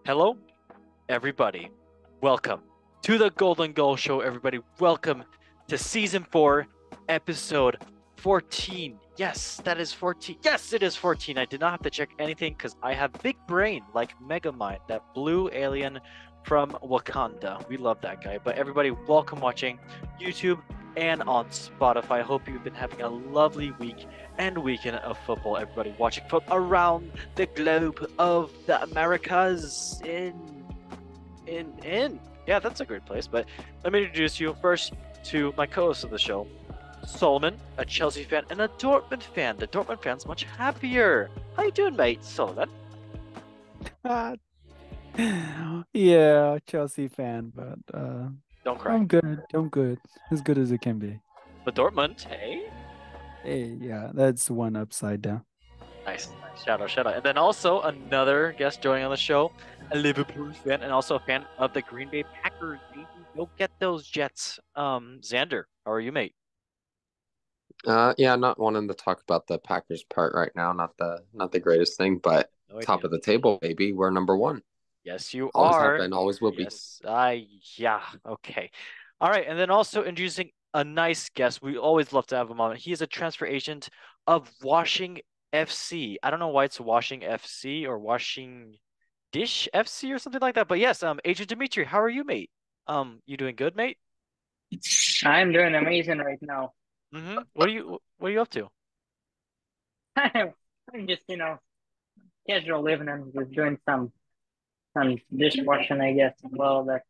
Hello, everybody. Welcome to the Golden Goal Show, everybody. Welcome to Season 4, Episode 14. Yes, that is 14. Yes, it is 14. I did not have to check anything because I have big brain like Megamind, that blue alien from Wakanda. We love that guy. But everybody, welcome watching YouTube and on Spotify. Hope you've been having a lovely week and weekend of football. Everybody watching from around the globe of the Americas in yeah, that's a great place. But let me introduce you first to my co-host of the show, Solomon, a Chelsea fan and a Dortmund fan. The Dortmund fan's much happier. How you doing, mate? Solomon? Uh, yeah, Chelsea fan, but Don't cry. I'm good. I'm good. As good as it can be. But Dortmund, hey, Hey, yeah, that's one upside down. nice, nice. Shout out. And then also another guest joining on the show, a Liverpool fan and also a fan of the Green Bay Packers. Baby. Go get those Jets. Xander, how are you, mate? Yeah, not wanting to talk about the Packers part right now. Not the greatest thing, but No top idea. of the table, baby. We're number one. Yes, you Always have are. been, always will be. Yes, yeah, okay. All right, and then also introducing a nice guest. We always love to have him on. He is a transfer agent of Washing FC. I don't know why it's Washing FC or Washing Dish FC or something like that. But yes, Agent Dimitri, how are you, mate? You doing good, mate? I'm doing amazing right now. What are you up to? I'm just, casual living and just doing some dishwashing, I guess, as well. But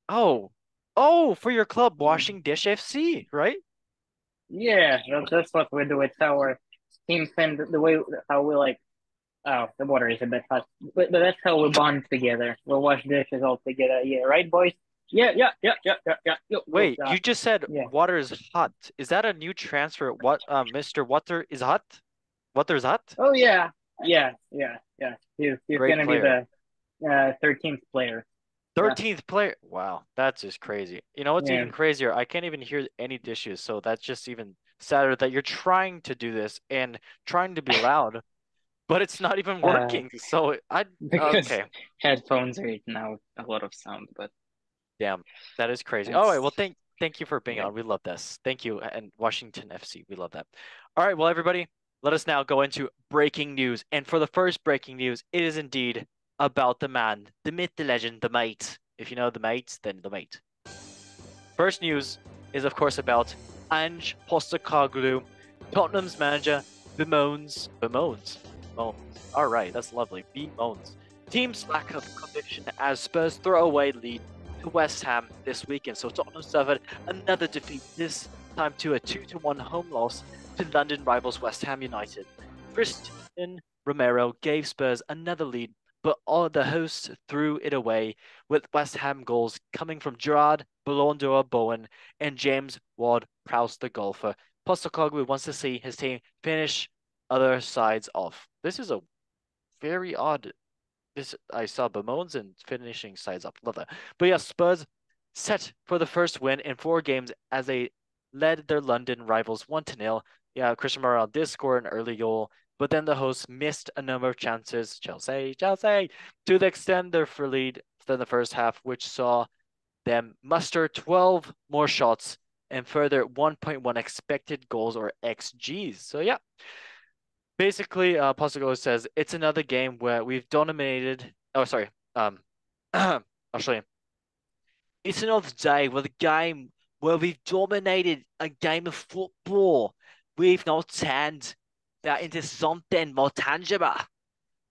Oh, oh, for your club, Washing Dish FC, right? yeah, that's what we do. It's our team thing, the way how we like. Oh, the water is a bit hot, but that's how we bond together. We'll wash dishes all together. Yeah, right, boys? Wait, you just said Yeah. water is hot. Is that a new transfer? What, Mr. Water is hot? Water is hot? Oh yeah. He's Great gonna be player. the 13th player. Yeah, 13th player. Wow, that's just crazy. You know what's yeah. even crazier? I can't even hear any dishes, so that's just even sadder that you're trying to do this and trying to be loud, but it's not even Uh, working. So I because okay. headphones are eating out a lot of sound, but Damn, that is crazy. All right, that's well, thank you for being yeah. on. We love this. Thank you, and Washington FC. We love that. All right, well, everybody, let us now go into breaking news. And for the first breaking news, it is indeed about the man, the myth, the legend, the mate. If you know the mate, then the mate. First news is, of course, about Ange Postecoglou, Tottenham's manager, bemoans. All right, that's lovely. Bemoans. Team's lack of conviction as Spurs throw away lead to West Ham this weekend. So Tottenham suffered another defeat, this time to a 2-1 home loss to London rivals West Ham United. Christian Romero gave Spurs another lead, but all the hosts threw it away with West Ham goals coming from Gerard, Ballon d'Or Bowen, and James Ward-Prowse the golfer. Postecoglou wants to see his team finish other sides off. This is a very odd. This I saw bemoans and finishing sides up. Love that. But yeah, Spurs set for the first win in 4 games as they led their London rivals 1-0. Yeah, Christian Morel did score an early goal, but then the hosts missed a number of chances. Chelsea, to extend their lead than the first half, which saw them muster 12 more shots and further 1.1 expected goals or XGs. So yeah, basically, Postecoglou says it's another game where we've dominated. Oh, sorry. Actually, it's another day where the game where we've dominated a game of football. We've not turned that into something more tangible.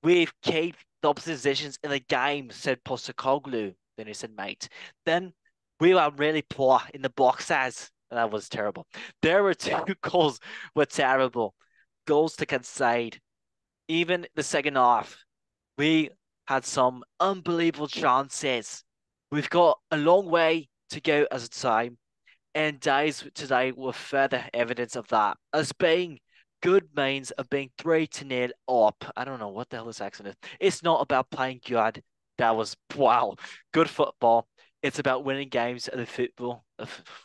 We've kept the oppositions in the game, said Postecoglou. Then he said, mate. Then we were really poor in the boxes. That was terrible. There were two goals were terrible. Goals to concede. Even the second half, we had some unbelievable chances. We've got a long way to go as a team, and days today were further evidence of that. Us being good means of being 3-0 up. I don't know what the hell this accent is. It's not about playing good. That was wow, good football. It's about winning games of the football.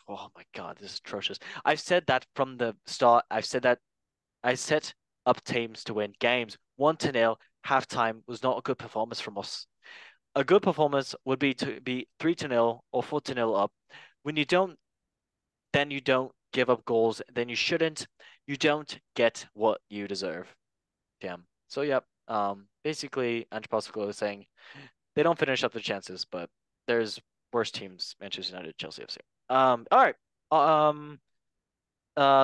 Oh my God, this is atrocious. I've said that from the start. I've said that I set up teams to win games. 1-0, halftime was not a good performance from us. A good performance would be to be 3-0 or 4-0 up. When you don't, then you don't give up goals. Then you shouldn't. You don't get what you deserve. Damn. So yep. Basically, Ange Postecoglou is saying they don't finish up their chances, but there's worse teams: Manchester United, Chelsea FC. All right.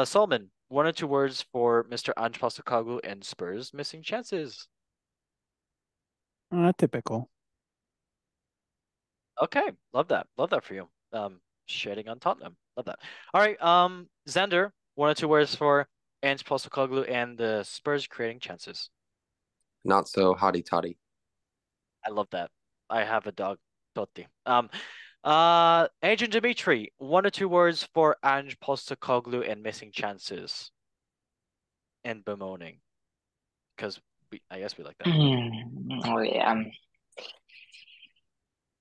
Solomon, 1 or 2 words for Mr. Ange Postecoglou and Spurs missing chances. Typical. Okay, love that. Love that for you. Shading on Tottenham. Love that. All right. Xander, 1 or 2 words for Ange Postecoglou and the Spurs creating chances. Not so hotty toddy. I love that. I have a dog, Totti. Agent Dimitri, 1 or 2 words for Ange Postecoglou and missing chances and bemoaning, because I guess we like that. Oh yeah.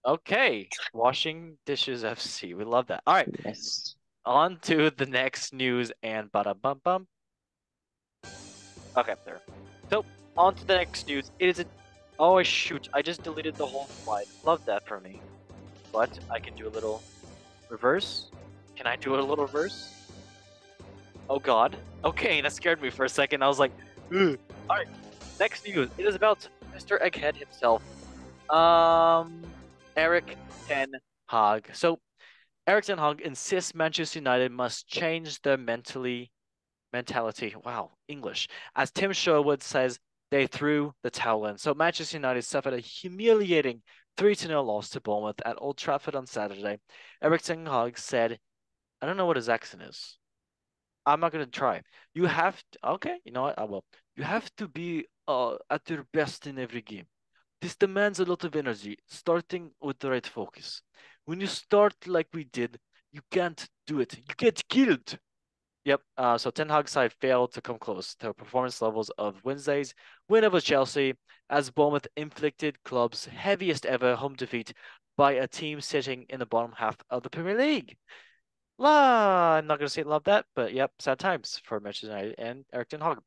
Okay, washing dishes FC. We love that. All right, Yes. on to the next news and bada bum bum. Okay, there. So on to the next news. It is a. Oh shoot! I just deleted the whole slide. Love that for me. But I can do a little reverse. Can I do a little reverse? Oh god. Okay, that scared me for a second. I was like, ugh. Alright. Next news. It is about Mr. Egghead himself. Eric Ten Hag. So Eric Ten Hag insists Manchester United must change their mentality. Wow, English. As Tim Sherwood says, they threw the towel in. So Manchester United suffered a humiliating 3-0 loss to Bournemouth at Old Trafford on Saturday. Eric Ten Hag said, I don't know what his accent is. I'm not gonna try. You have to, okay, you know what? I will. You have to be at your best in every game. This demands a lot of energy, starting with the right focus. When you start like we did, you can't do it. You get killed. Yep. So Ten Hag's side failed to come close to performance levels of Wednesday's win over Chelsea, as Bournemouth inflicted club's heaviest ever home defeat by a team sitting in the bottom half of the Premier League. I'm not gonna say love that, but yep, sad times for Manchester United and Erik ten Hag.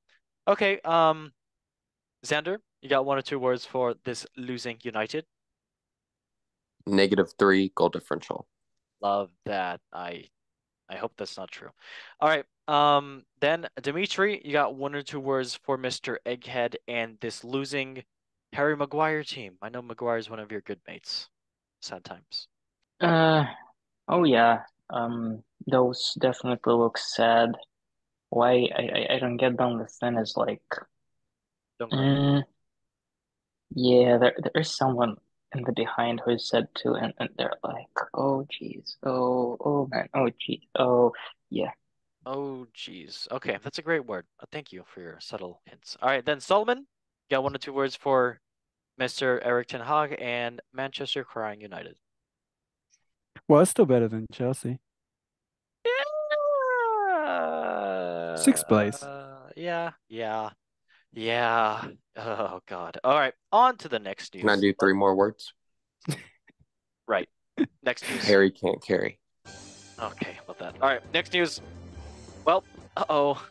Okay, Xander, you got 1 or 2 words for this losing United? -3 goal differential. Love that. I hope that's not true. All right. Then Dimitri, you got 1 or 2 words for Mr. Egghead and this losing Harry Maguire team. I know Maguire is one of your good mates. Sad times. Uh, oh yeah. Those definitely look sad. Why I don't get down the thing is like, Don't cry. mm, yeah, there's someone in the behind who is sad too, and they're like, oh geez, oh man, oh geez, oh yeah. Oh, geez. Okay, that's a great word. Thank you for your subtle hints. All right, then Solomon, you got 1 or 2 words for Mr. Erik ten Hag and Manchester crying United. Well, it's still better than Chelsea. Sixth place. Yeah. Oh God. All right, on to the next Can I news. do 3 more words? Right. Next news. Harry can't carry. Okay, love that. All right, next news. Well,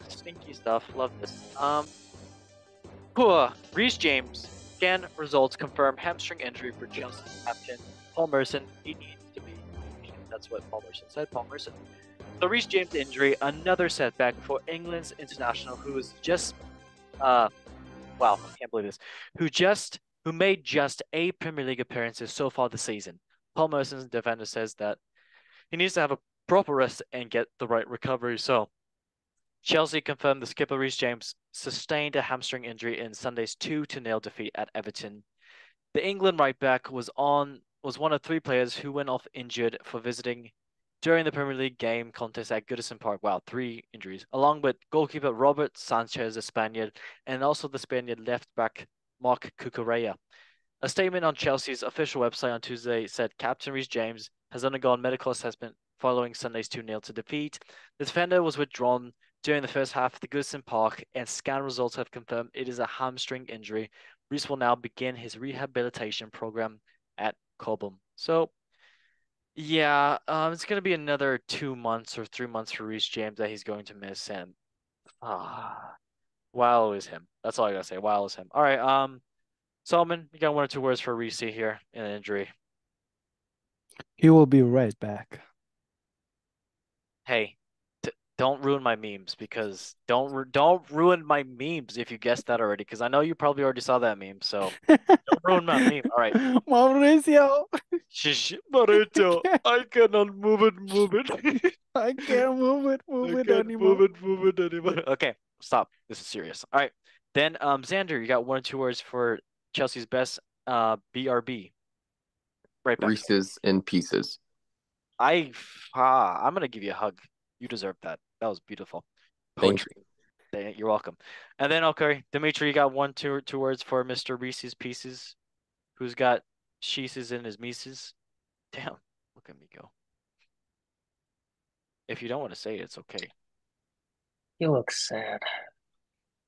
stinky stuff. Love this. Reece James scan results confirm hamstring injury for Chelsea captain Paul Merson. He needs to be. That's what Paul Merson said. Paul Merson. The Reece James injury, another setback for England's international, who is just, wow, I can't believe this. Who made just 8 Premier League appearances so far this season. Paul Merson's defender says that he needs to have a proper rest and get the right recovery. So Chelsea confirmed the skipper Reece James sustained a hamstring injury in Sunday's 2-0 defeat at Everton. The England right back was one of 3 players who went off injured for visiting during the Premier League game contest at Goodison Park. Wow, 3 injuries, along with goalkeeper Robert Sanchez, the Spaniard, and also the Spaniard left back Marc Cucurella. A statement on Chelsea's official website on Tuesday said Captain Reece James has undergone medical assessment following Sunday's 2-0 defeat. The defender was withdrawn during the first half of the Goodison Park, and scan results have confirmed it is a hamstring injury. Reece will now begin his rehabilitation program at Cobham. So, yeah, it's going to be another 2 months or 3 months for Reece James that he's going to miss, and wow is him. That's all I gotta say. Wow is him. All right, Solomon, you got 1 or 2 words for Reese here in an injury. He will be right back. Hey, don't ruin my memes because don't ruin my memes if you guessed that already because I know you probably already saw that meme. So don't ruin my meme. All right. Mauricio, Shish, Mauricio, I cannot move it. I can't move it I can't anymore. move it anymore. Okay, stop. This is serious. All right. Then Xander, you got 1 or 2 words for Chelsea's best BRB. Right back. Reese's in pieces. I'm gonna give you a hug. You deserve that. That was beautiful. Thank Poetry. You're welcome. And then okay, Dimitri, you got 2 words for Mr. Reese's Pieces, who's got sheeses in his mises. Damn, look at me go. If you don't want to say it, it's okay. You look sad.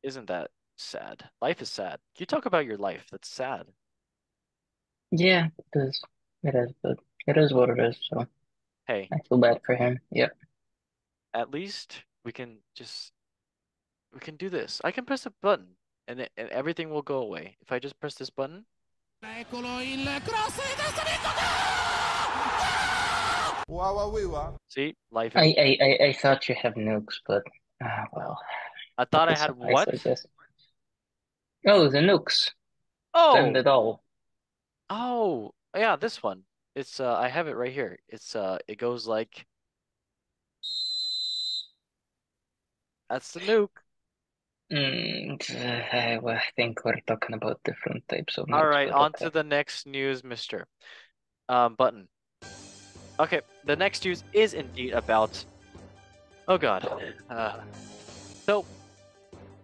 Isn't that sad? Life is sad. You talk about your life. That's sad. Yeah, it is. It is, but it is what it is. So Hey, I feel bad for him. Yep. at least we can do this. I can press a button and everything will go away. If I just press this button. See, life is. I thought you have nukes, but well, I thought I it's had a nice, what? I guess. Oh, the nukes. Send Oh, it all. oh, yeah, this one. It's I have it right here. It's it goes like that's the nuke. I think we're talking about different types of All nukes, right, but on okay. to the next news, Mister. Button. Okay, the next news is indeed about. Oh God. So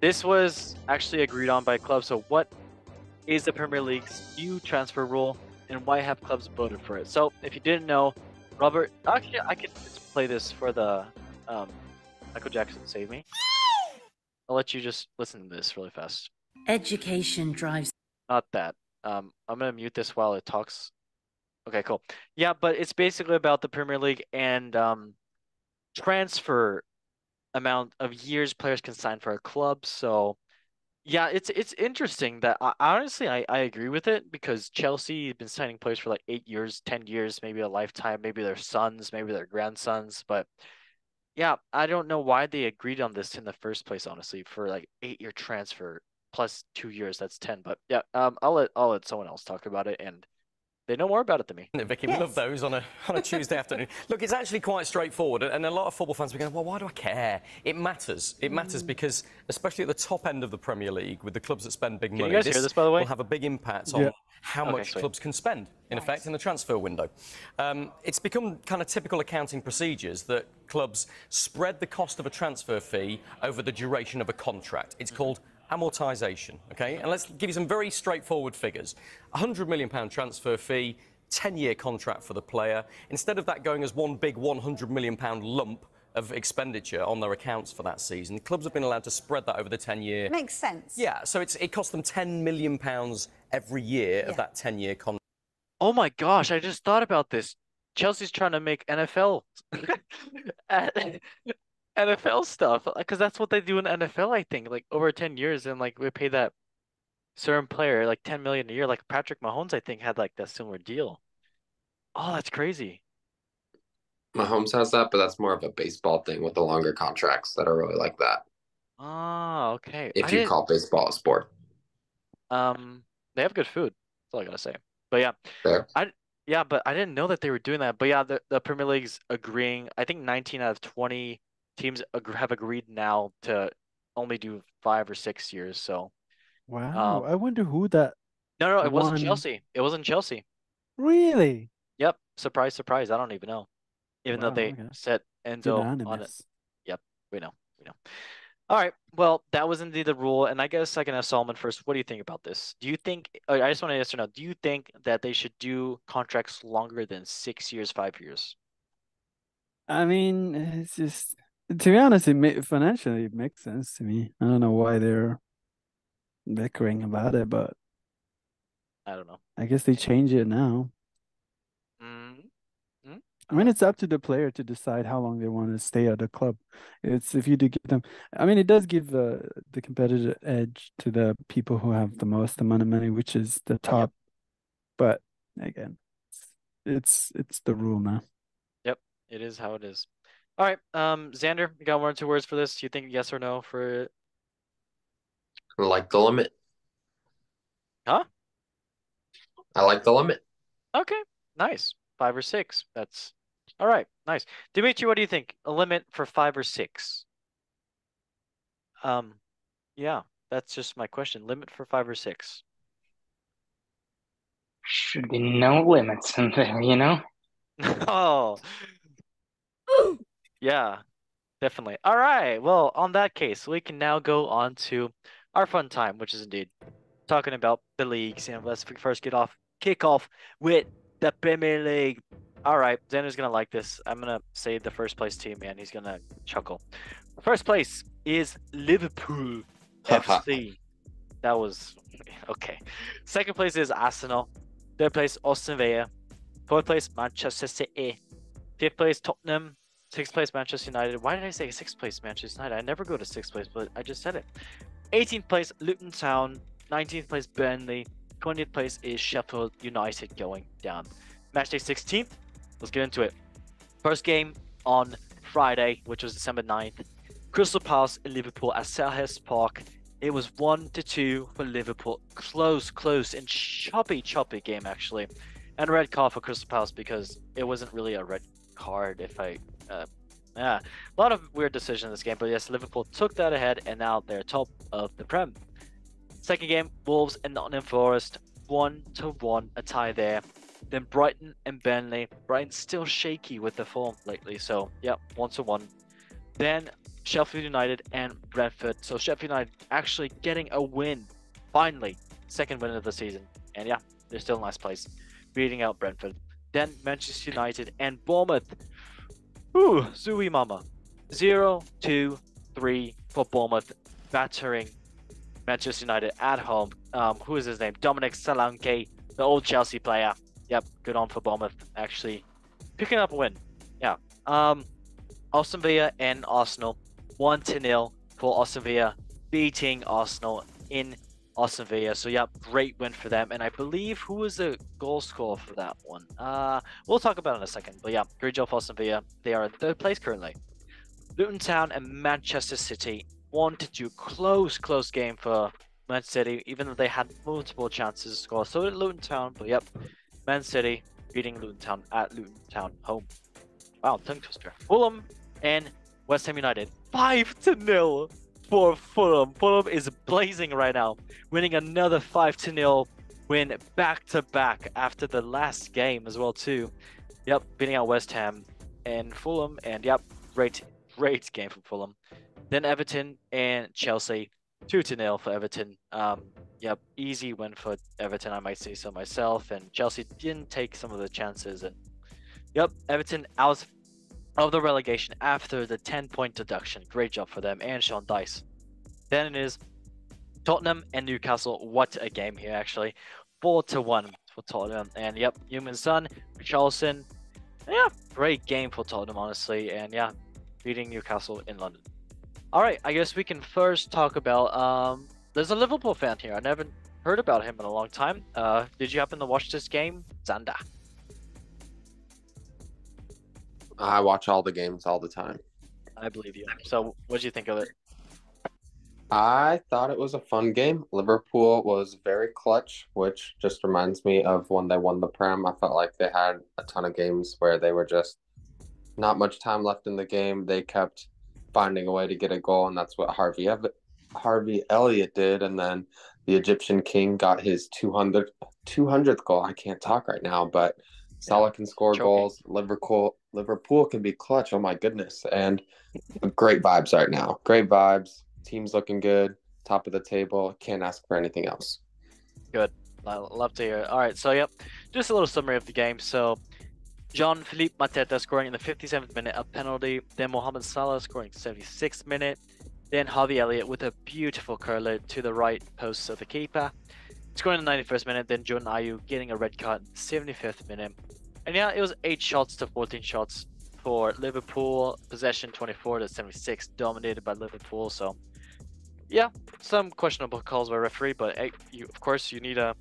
this was actually agreed on by clubs. So what is the Premier League's new transfer rule, and why have clubs voted for it? So if you didn't know, Robert. Actually, I could just play this for the Michael Jackson Save Me. I'll let you just listen to this really fast. Education drives. Not that. I'm gonna mute this while it talks. Okay, cool. Yeah, but it's basically about the Premier League and transfer amount of years players can sign for a club. So yeah, it's interesting that honestly I agree with it because Chelsea has been signing players for like 8 years, 10 years, maybe a lifetime, maybe their sons, maybe their grandsons. But yeah, I don't know why they agreed on this in the first place, honestly, for like 8-year transfer plus 2 years, that's 10. But yeah, I'll let someone else talk about it and they know more about it than me. Vicky, we love those on a Tuesday afternoon. Look, it's actually quite straightforward, and a lot of football fans are going, well, why do I care? It matters. It matters because, especially at the top end of the Premier League, with the clubs that spend big money, you guys hear this, by the way? will have a big impact on how much sweet. clubs can spend, in effect, in the transfer window. It's become kind of typical accounting procedures that clubs spread the cost of a transfer fee over the duration of a contract. It's called amortisation, okay? And let's give you some very straightforward figures. £100 million transfer fee, 10-year contract for the player. Instead of that going as one big £100 million lump of expenditure on their accounts for that season, the clubs have been allowed to spread that over the 10-year. Makes sense. Yeah, so it costs them £10 million every year of that 10-year contract. Oh my gosh, I just thought about this. Chelsea's trying to make NFL NFL stuff because that's what they do in NFL, I think, like over 10 years and like we pay that certain player like 10 million a year like Patrick Mahomes I think had like that similar deal. Oh, that's crazy. Mahomes has that, but that's more of a baseball thing with the longer contracts that are really like that. Oh, okay. If you call baseball a sport. They have good food. That's all I gotta say. But yeah. Fair. Yeah, but I didn't know that they were doing that. But yeah, the Premier League's agreeing. I think 19 out of 20 teams have agreed now to only do 5 or 6 years. So Wow, I wonder who that no, it wasn't one. Chelsea. It wasn't Chelsea. Really? Yep. Surprise, surprise. I don't even know. Even though Wow, they okay. set Enzo on it. Unanimous. Yep, we know. All right. Well, that was indeed the rule, and I guess I can ask Solomon first. What do you think about this? Do you think? I just want to yes or no. Do you think that they should do contracts longer than 6 years, 5 years? I mean, it's just to be honest, financially it makes sense to me. I don't know why they're bickering about it, but I don't know. I guess they change it now. Mm-hmm. I mean, it's up to the player to decide how long they want to stay at the club. It's if you do give them, I mean, it does give the competitive edge to the people who have the most amount of money, which is the top. But again, it's the rule now. Yep, it is how it is. All right, Xander, you got 1 or 2 words for this? Do you think yes or no for it? I like the limit. Huh? I like the limit. Okay, nice. 5 or 6. That's all right. Nice. Dimitri, what do you think? A limit for 5 or 6? Yeah, that's just my question. Limit for 5 or 6. Should be no limits in there, you know? Oh, yeah, definitely. All right. Well, on that case, we can now go on to our fun time, which is indeed talking about the leagues. And let's first kick off with the Premier League. All right, Xander's gonna like this. I'm gonna say the first place team, and he's gonna chuckle. First place is Liverpool FC. That was okay. Second place is Arsenal. Third place, Aston Villa. Fourth place, Manchester City. Fifth place, Tottenham. Sixth place, Manchester United. Why did I say sixth place, Manchester United? I never go to sixth place, but I just said it. 18th place, Luton Town. 19th place, Burnley. 20th place is Sheffield United going down. Matchday 16th. Let's get into it. First game on Friday, which was December 9th. Crystal Palace in Liverpool at Selhurst Park. It was 1-2 for Liverpool. Close and choppy game actually. And a red card for Crystal Palace because it wasn't really a red card yeah. A lot of weird decisions in this game, but yes, Liverpool took that ahead and now they're top of the Prem. Second game, Wolves and Nottingham Forest. 1-1, a tie there. Then Brighton and Burnley. Brighton's still shaky with the form lately, so yeah, 1-1. Then Sheffield United and Brentford. So Sheffield United actually getting a win. Finally, second win of the season. And yeah, they're still in last place, beating out Brentford. Then Manchester United and Bournemouth. Ooh, Zooey Mama. 0-2-3 for Bournemouth, battering Manchester United at home. Who is his name? Dominic Solanke, the old Chelsea player. Yep, good on for Bournemouth, actually picking up a win. Yeah. Aston Villa and Arsenal. 1-0 for Aston Villa, beating Arsenal in Aston Villa. So yeah, great win for them. And I believe who was the goal scorer for that one? We'll talk about it in a second. But yeah, great job for Aston Villa. They are in third place currently. Luton Town and Manchester City. 1-2, close game for Manchester City, even though they had multiple chances to score. So did Luton Town, but yep, Man City beating Luton Town at Luton Town home. Wow, tongue twister. Fulham and West Ham United. 5-0 for Fulham. Fulham is blazing right now, winning another 5-0 win back-to-back after the last game as well too. Yep, beating out West Ham and Fulham, and yep, great game from Fulham. Then Everton and Chelsea, 2-0 for Everton. Yep, easy win for Everton, I might say so myself. And Chelsea didn't take some of the chances. And yep, Everton out of the relegation after the 10-point deduction. Great job for them and Sean Dice. Then it is Tottenham and Newcastle. What a game here, actually. 4-1 for Tottenham. And yep, Human Son, Richarlison. Yeah, great game for Tottenham, honestly. And yeah, beating Newcastle in London. All right, I guess we can first talk about there's a Liverpool fan here. I never heard about him in a long time. Did you happen to watch this game, Xander? I watch all the games all the time. I believe you. So what did you think of it? I thought it was a fun game. Liverpool was very clutch, which just reminds me of when they won the Prem. I felt like they had a ton of games where they were just not much time left in the game. They kept finding a way to get a goal, and that's what Harvey Elliott did. And then the Egyptian King got his 200th goal. I can't talk right now, but Salah can score goals. Liverpool can be clutch. Oh my goodness. And great vibes right now. Great vibes. Team's looking good. Top of the table. Can't ask for anything else. Good. I love to hear it. All right. So, yep. Just a little summary of the game. So, Jean-Philippe Mateta scoring in the 57th minute, a penalty. Then Mohamed Salah scoring 76th minute. Then Harvey Elliott with a beautiful curler to the right post of the keeper. Scoring in the 91st minute. Then Jordan Ayew getting a red card in the 75th minute. And yeah, it was 8 shots to 14 shots for Liverpool. Possession 24 to 76, dominated by Liverpool. So yeah, some questionable calls by referee, but hey, of course you need a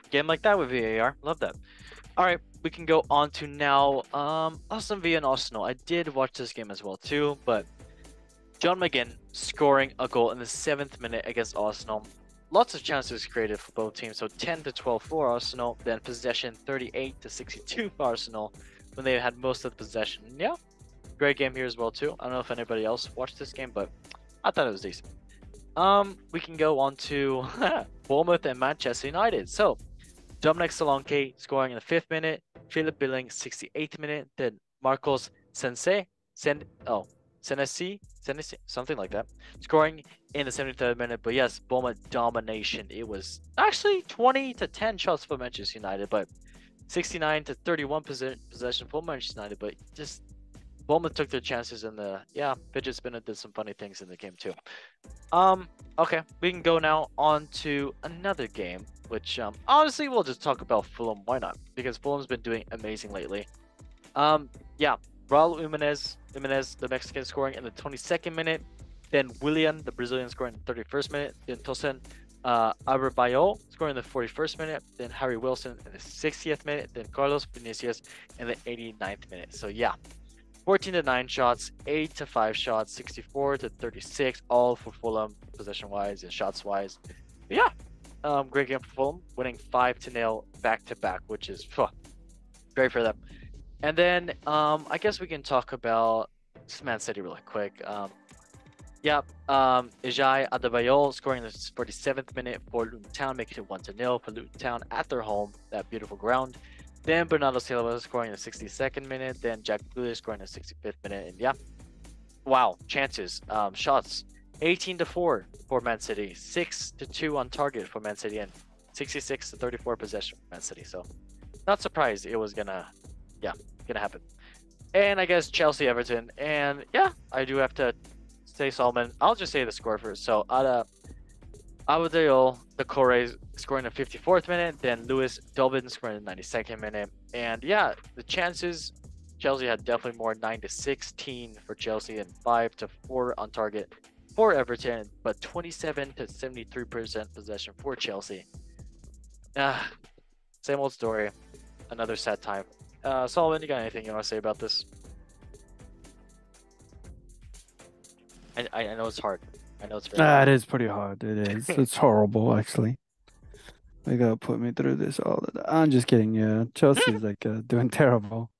game like that with VAR. Love that. All right, we can go on to now Aston Villa and Arsenal. I did watch this game as well too, but John McGinn scoring a goal in the 7th minute against Arsenal. Lots of chances created for both teams, so 10 to 12 for Arsenal, then possession 38 to 62 for Arsenal when they had most of the possession. Yeah, great game here as well too. I don't know if anybody else watched this game, but I thought it was decent. We can go on to Bournemouth and Manchester United. So Dominic Solanke scoring in the 5th minute, Philip Billing 68th minute, then Marcos Senesi, something like that, scoring in the 73rd minute. But yes, Bournemouth domination. It was actually 20 to 10 shots for Manchester United, but 69 to 31 possession for Manchester United. But just Bournemouth took their chances, and fidget spinner did some funny things in the game too. Okay, we can go now on to another game, which honestly we'll just talk about Fulham. Why not? Because Fulham's been doing amazing lately. Yeah, Raul Jimenez, the Mexican, scoring in the 22nd minute. Then Willian, the Brazilian, scoring in the 31st minute. Then Tosin Adebayo scoring in the 41st minute. Then Harry Wilson in the 60th minute. Then Carlos Vinicius in the 89th minute. So yeah, 14 to 9 shots, 8 to 5 shots, 64 to 36, all for Fulham, possession wise and shots wise. But yeah, great game for Fulham, winning 5-0 back to back, which is great for them. And then I guess we can talk about Man City really quick. Ijai Adebayo scoring in the 47th minute for Luton Town, making it 1-0 for Luton Town at their home, that beautiful ground. Then Bernardo Silva scoring in the 62nd minute. Then Jack Grealish scoring in the 65th minute. And yeah, wow, chances, shots, 18 to 4 for Man City, 6 to 2 on target for Man City, and 66 to 34 possession for Man City. So not surprised it was gonna happen. And I guess Chelsea Everton, and yeah, I do have to say Solomon. I'll just say the score first. So Abdel Decore scoring in the 54th minute, then Lewis Dobbin scoring in the 92nd minute. And yeah, the chances, Chelsea had definitely more, 9 to 16 for Chelsea and 5 to 4 on target for Everton, but 27 to 73% possession for Chelsea. Same old story, another sad time. Solomon, you got anything you want to say about this? I know it's hard. I know it's very hard. It is pretty hard. It is. It's horrible, actually. They gotta put me through this all the time. I'm just kidding. Yeah, Chelsea's like doing terrible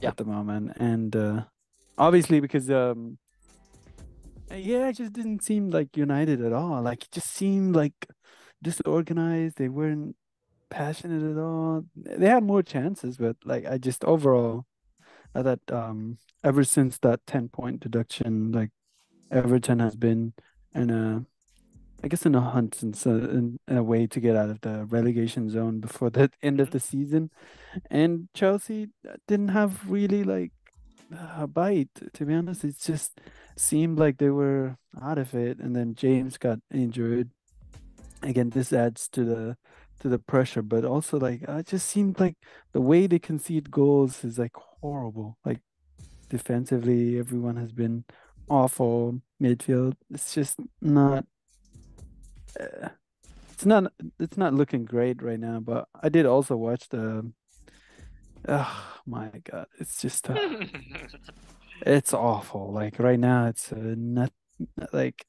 at the moment, and obviously because it just didn't seem like United at all. Like it just seemed like disorganized. They weren't passionate at all. They had more chances, but like I just overall, I thought ever since that 10-point deduction, like Everton has been in a hunt since in a way to get out of the relegation zone before the end of the season, and Chelsea didn't have really like a bite. To be honest, it just seemed like they were out of it, and then James got injured. Again, this adds to the pressure, but also like it just seemed like the way they concede goals is like horrible. Like defensively, everyone has been awful. Midfield, it's just not. It's not looking great right now. But I did also watch the. Oh my God! It's just it's awful. Like right now, it's not like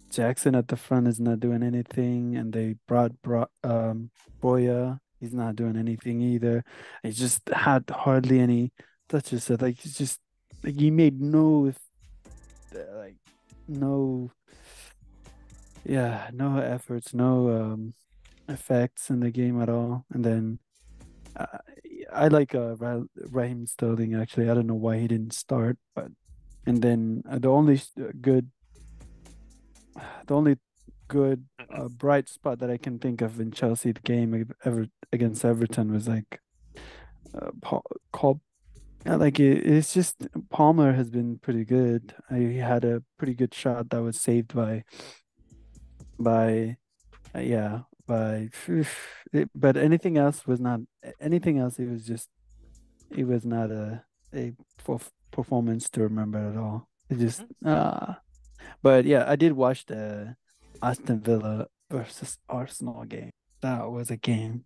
Jackson at the front is not doing anything, and they brought Boya. He's not doing anything either. He just had hardly any touches. So like he's just like he made no like no no efforts, no effects in the game at all. And then uh, I like Raheem Sterling actually. I don't know why he didn't start, but and then the only good bright spot that I can think of in Chelsea the game against Everton was like it's just Palmer has been pretty good. He had a pretty good shot that was saved by but anything else was not anything else. It was just it was not a performance to remember at all. It just but yeah, I did watch the Aston Villa versus Arsenal game. That was a game.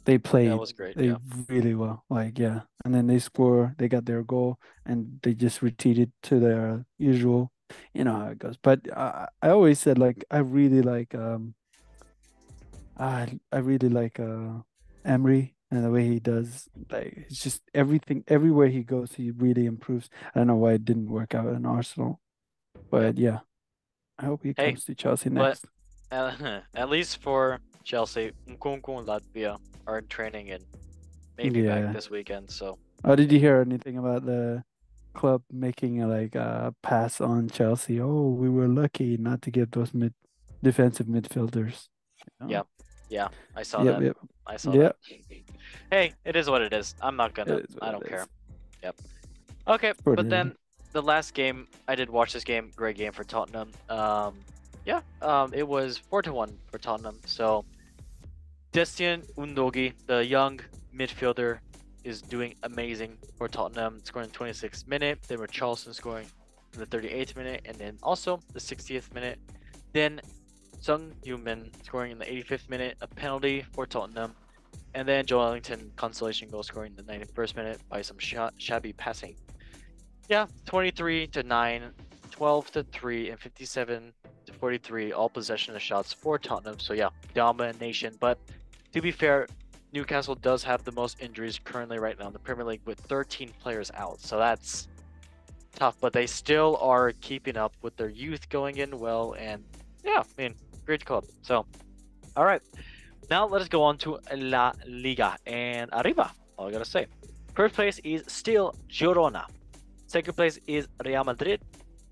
They That played was great. they Yeah. really well. Like yeah. And then they got their goal and they just retreated to their usual, you know how it goes. But I always said like I really like Emery and the way he does like it's just everything everywhere he goes he really improves. I don't know why it didn't work out in Arsenal. But yeah, I hope he Hey, comes to Chelsea but next. at least for Chelsea, Nkunku and Latvia are in training and maybe back Yeah. this weekend. So Oh, did you hear anything about the club making a pass on Chelsea? Oh, we were lucky not to get those defensive midfielders. yeah, yeah, I saw Yep, that. yep. I saw Yep. that. Hey, it is what it is. I'm not gonna. It is what I it don't care. is. Yep. Okay, For but the- then the last game I did watch this game. Great game for Tottenham. Yeah. It was 4-1 for Tottenham. So Destian Undogi, the young midfielder, is doing amazing for Tottenham, scoring in the 26th minute. Then Richarlison scoring in the 38th minute, and then also the 60th minute. Then Sung Heung-min scoring in the 85th minute, a penalty for Tottenham. And then Joe Ellington consolation goal scoring in the 91st minute by some shabby passing. Yeah, 23-9, 12-3, and 57-43, all possession of shots for Tottenham. So yeah, domination. But to be fair, Newcastle does have the most injuries currently right now in the Premier League with 13 players out. So that's tough, but they still are keeping up with their youth going in well. And yeah, I mean, great club. So, all right. Now let us go on to La Liga and Arriba. All I gotta say. First place is still Girona. Second place is Real Madrid.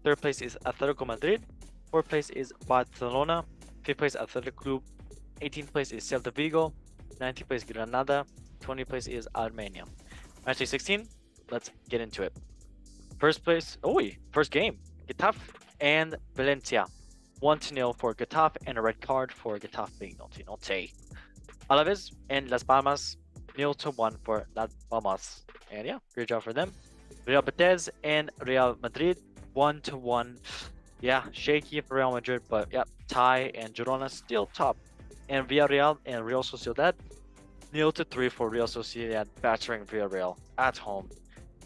Third place is Atletico Madrid. Fourth place is Barcelona. Fifth place Athletic Club. 18th place is Celta Vigo. 19th place Granada. 20th place is Armenia. Match day 16. Let's get into it. First place. First game. Getafe and Valencia. 1-0 for Getafe and a red card for Getafe. Note. Alaves and Las Palmas. 0-1 for Las Palmas. And yeah, great job for them. Real Betis and Real Madrid 1-1. Yeah, shaky for Real Madrid, but yeah, tie and Girona still top. And Villarreal and Real Sociedad 0-3 for Real Sociedad, battering Villarreal at home.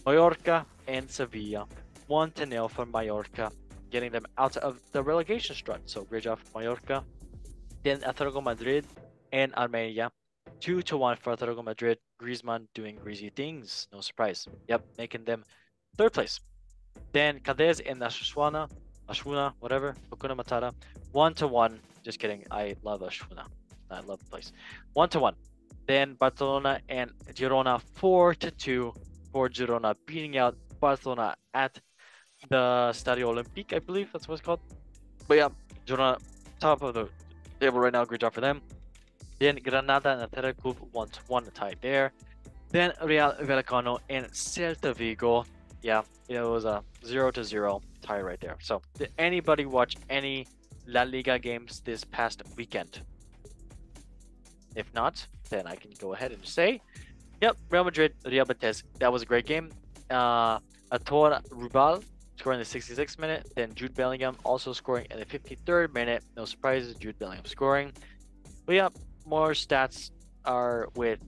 Mallorca and Sevilla 1-0 for Mallorca, getting them out of the relegation strut. So great job for Mallorca. Then Atletico Madrid and Armenia 2-1 for Atletico Madrid. Griezmann doing greasy things. No surprise. Yep, making them third place. Then Cadiz and Ashuna, whatever, Hakuna Matata, 1-1. Just kidding. I love Ashuna. I love the place. 1-1. Then Barcelona and Girona 4-2 for Girona, beating out Barcelona at the Stadio Olympique, I believe that's what it's called. But yeah, Girona top of the table right now. Great job for them. Then Granada and Athletic Club 1-1 tie there. Then Real Vallecano and Celta Vigo. Yeah, it was a 0-0 tie right there. So, did anybody watch any La Liga games this past weekend? If not, then I can go ahead and say, yep, Real Madrid, Real Betis. That was a great game. Ator Rubal scoring in the 66th minute. Then Jude Bellingham also scoring in the 53rd minute. No surprises, Jude Bellingham scoring. But yeah, more stats are with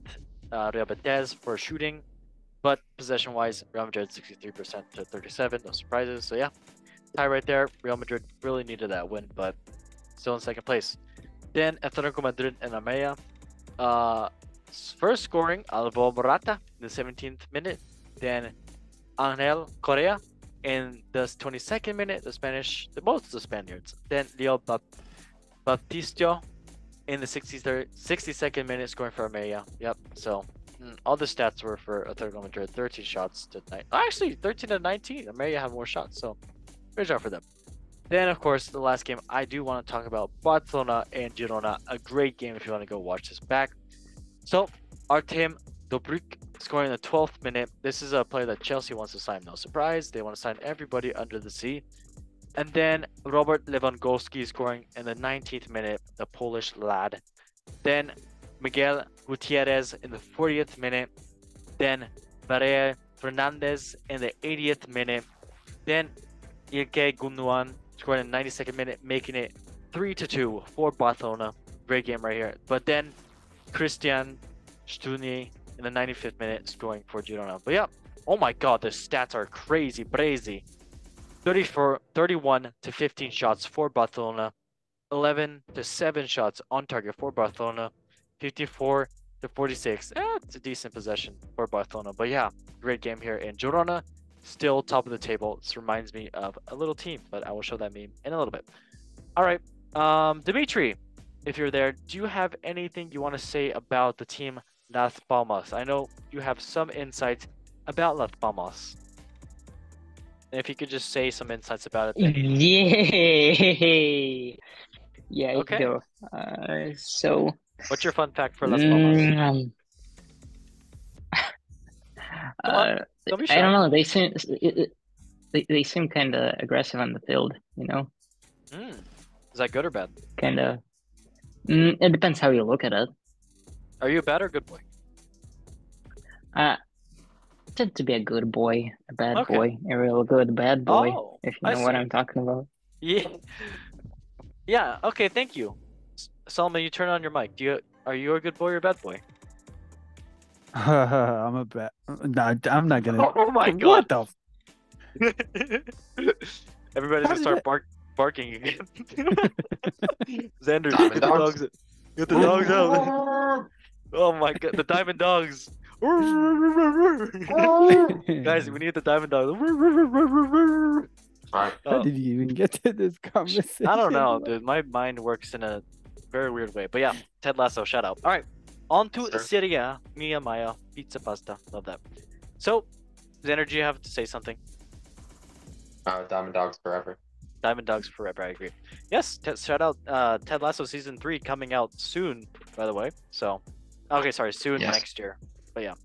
Real Betis for shooting, but possession-wise, Real Madrid 63% to 37. No surprises. So yeah, tie right there. Real Madrid really needed that win, but still in second place. Then Atletico Madrid and Armenia. First scoring Alvaro Morata in the 17th minute. Then Angel Correa in the 22nd minute. The Spaniards. Then Leo Baptistio in the 62nd minute, scoring for Armenia. Yep. So all the stats were for Atletico Madrid. 13 shots to 9. Actually, 13-19. Armenia have more shots. So great job for them. Then, of course, the last game I do want to talk about, Barcelona and Girona. A great game if you want to go watch this back. So Artem Dobrik scoring in the 12th minute. This is a player that Chelsea wants to sign. No surprise. They want to sign everybody under the sea. And then Robert Lewandowski scoring in the 19th minute, the Polish lad. Then Miguel Gutierrez in the 40th minute. Then Barre Fernandez in the 80th minute. Then Ilkay Gundogan scored in the 92nd minute, making it 3-2 for Barcelona. Great game right here. But then Christian Stuni in the 95th minute scoring for Girona. But yeah, oh my god, the stats are crazy. 31 to 15 shots for Barcelona. 11 to 7 shots on target for Barcelona. 54 to 46. It's a decent possession for Barcelona. But yeah, great game here in Girona. Still top of the table. This reminds me of a little team, but I will show that meme in a little bit. All right, Dimitri, if you're there, do you have anything you want to say about the team Las Palmas? I know you have some insights about Las Palmas. And if you could just say some insights about it. Yay! Yeah, Okay. go. So. What's your fun fact for Las Palmas? Don't be shy. I don't know. They seem kind of aggressive on the field. You know. Is that good or bad? Kind of. It depends how you look at it. Are you a bad or good boy? I tend to be a good boy, a bad boy, a real good bad boy. Oh, if you know what I'm talking about. Yeah. Yeah. Okay. Thank you, Salma. You turn on your mic. Are you a good boy or a bad boy? I'm a bad. No, I'm not gonna. Oh my god! What the? Everybody's gonna start barking again. Xander, Diamond get the dogs. dogs. Get the dogs out. Oh my god, the diamond dogs. Guys, we need the diamond dogs. Alright. How did you even get to this conversation? I don't know, dude. My mind works in a very weird way. But yeah, Ted Lasso, shout out. All right, on to Sure. Serie A. Mia Maya, pizza pasta. Love that. So, Xander, do you have to say something? Diamond Dogs forever. Diamond Dogs forever, I agree. Yes, shout out Ted Lasso season 3 coming out soon, by the way. So, okay, sorry, soon Yes. next year. But yeah.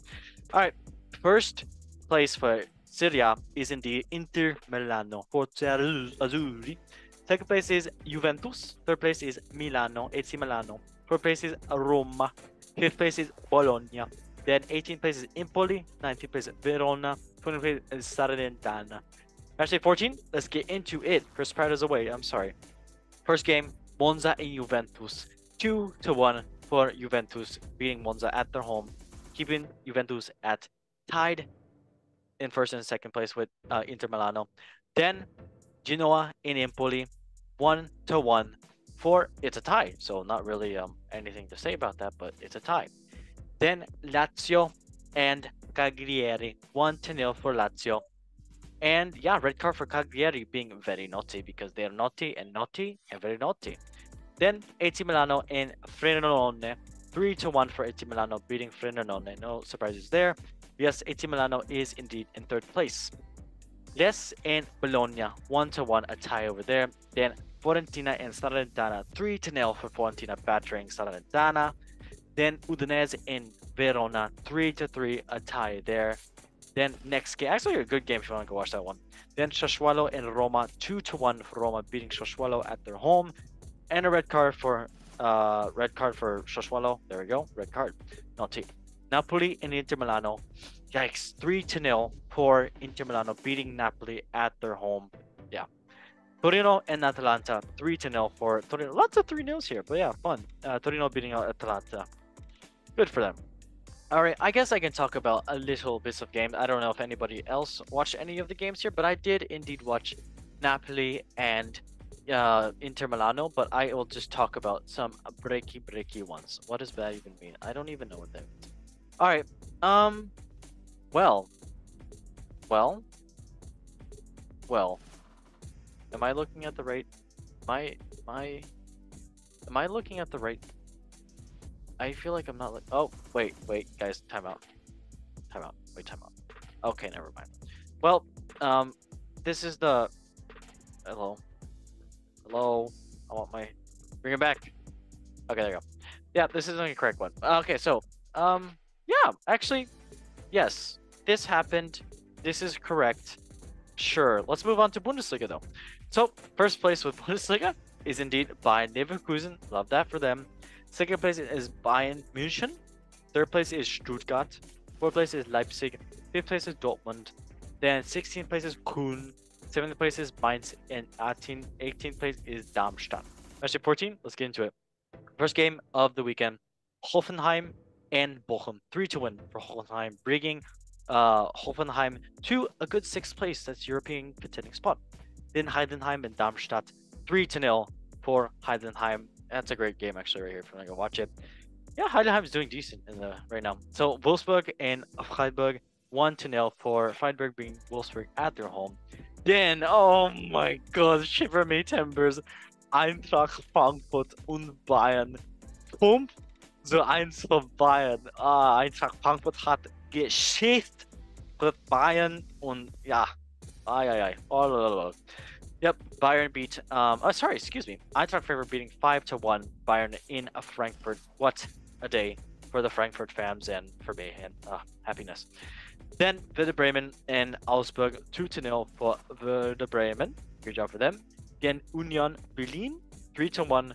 All right, first place for Serie A is indeed Inter Milano, Forza Azzurri. Second place is Juventus. Third place is Milano, AC Milano. Fourth place is Roma. Fifth place is Bologna. Then 18th place is Empoli. 19th place is Verona. 20th place is Salernitana. Match day 14, let's get into it. Chris Pratt is away, I'm sorry. First game, Monza and Juventus. 2-1 for Juventus, beating Monza at their home, keeping Juventus at tied in first and second place with Inter Milano. Then Genoa and Empoli, 1-1 for it's a tie. So not really anything to say about that, but it's a tie. Then Lazio and Cagliari, 1-0 for Lazio. And yeah, red card for Cagliari being very naughty because they're naughty and very naughty. Then AC Milano and Frosinone, 3-1 for AC Milano beating Frosinone. No surprises there. Yes, AC Milano is indeed in third place. Lecce and Bologna, 1-1, a tie over there. Then Fiorentina and Salernitana, 3-0 for Fiorentina battering Salernitana. Then Udinese and Verona, 3-3, a tie there. Then next game, actually a good game if you want to go watch that one. Then Sassuolo and Roma, 2-1 for Roma beating Sassuolo at their home. And a red card for Sassuolo. There we go, red card. Naughty. Napoli and Inter Milano. Yikes, 3-0 for Inter Milano beating Napoli at their home. Yeah. Torino and Atalanta, 3-0 for Torino. Lots of 3-0s here, but yeah, fun. Torino beating Atalanta. Good for them. All right, I guess I can talk about a little bits of games. I don't know if anybody else watched any of the games here, but I did indeed watch Napoli and Inter Milano, but I will just talk about some breaky ones. What does that even mean? I don't even know what that means. All right, well. Am I looking at the right? Am I looking at the right? I feel like I'm not. Oh, wait, guys, time out. Wait, time out. Okay, never mind. Well, this is the. Hello. I want my. Bring it back. Okay, there you go. Yeah, this isn't the correct one. Okay, so, yeah, actually, yes, this happened. This is correct. Sure. Let's move on to Bundesliga though. So, first place with Bundesliga is indeed Bayern Leverkusen. Love that for them. Second place is Bayern München. Third place is Stuttgart. 4th place is Leipzig. 5th place is Dortmund. Then 16th place is Köln. 7th place is Mainz. And 18th place is Darmstadt. Match day 14, let's get into it. First game of the weekend, Hoffenheim and Bochum. 3-1 for Hoffenheim, bringing Hoffenheim to a good 6th place. That's European contending spot. Then Heidenheim and Darmstadt, 3-0 for Heidenheim. That's a great game actually right here if you want to go watch it. Yeah, Heidenheim's doing decent right now. So Wolfsburg and Freiburg, 1-0 for Freiburg being Wolfsburg at their home. Then, oh my god, shiver me timbers, Eintracht Frankfurt und Bayern. 5-1 für Bayern. Eintracht Frankfurt hat geschickt für Bayern und ja, oh, yep, Bayern beat, excuse me, Eintracht Frankfurt beating 5-1 Bayern in Frankfurt. What a day for the Frankfurt fans and for me, and happiness. Then Werder Bremen and Augsburg, 2-0 for Werder Bremen. Good job for them. Again, Union Berlin, 3-1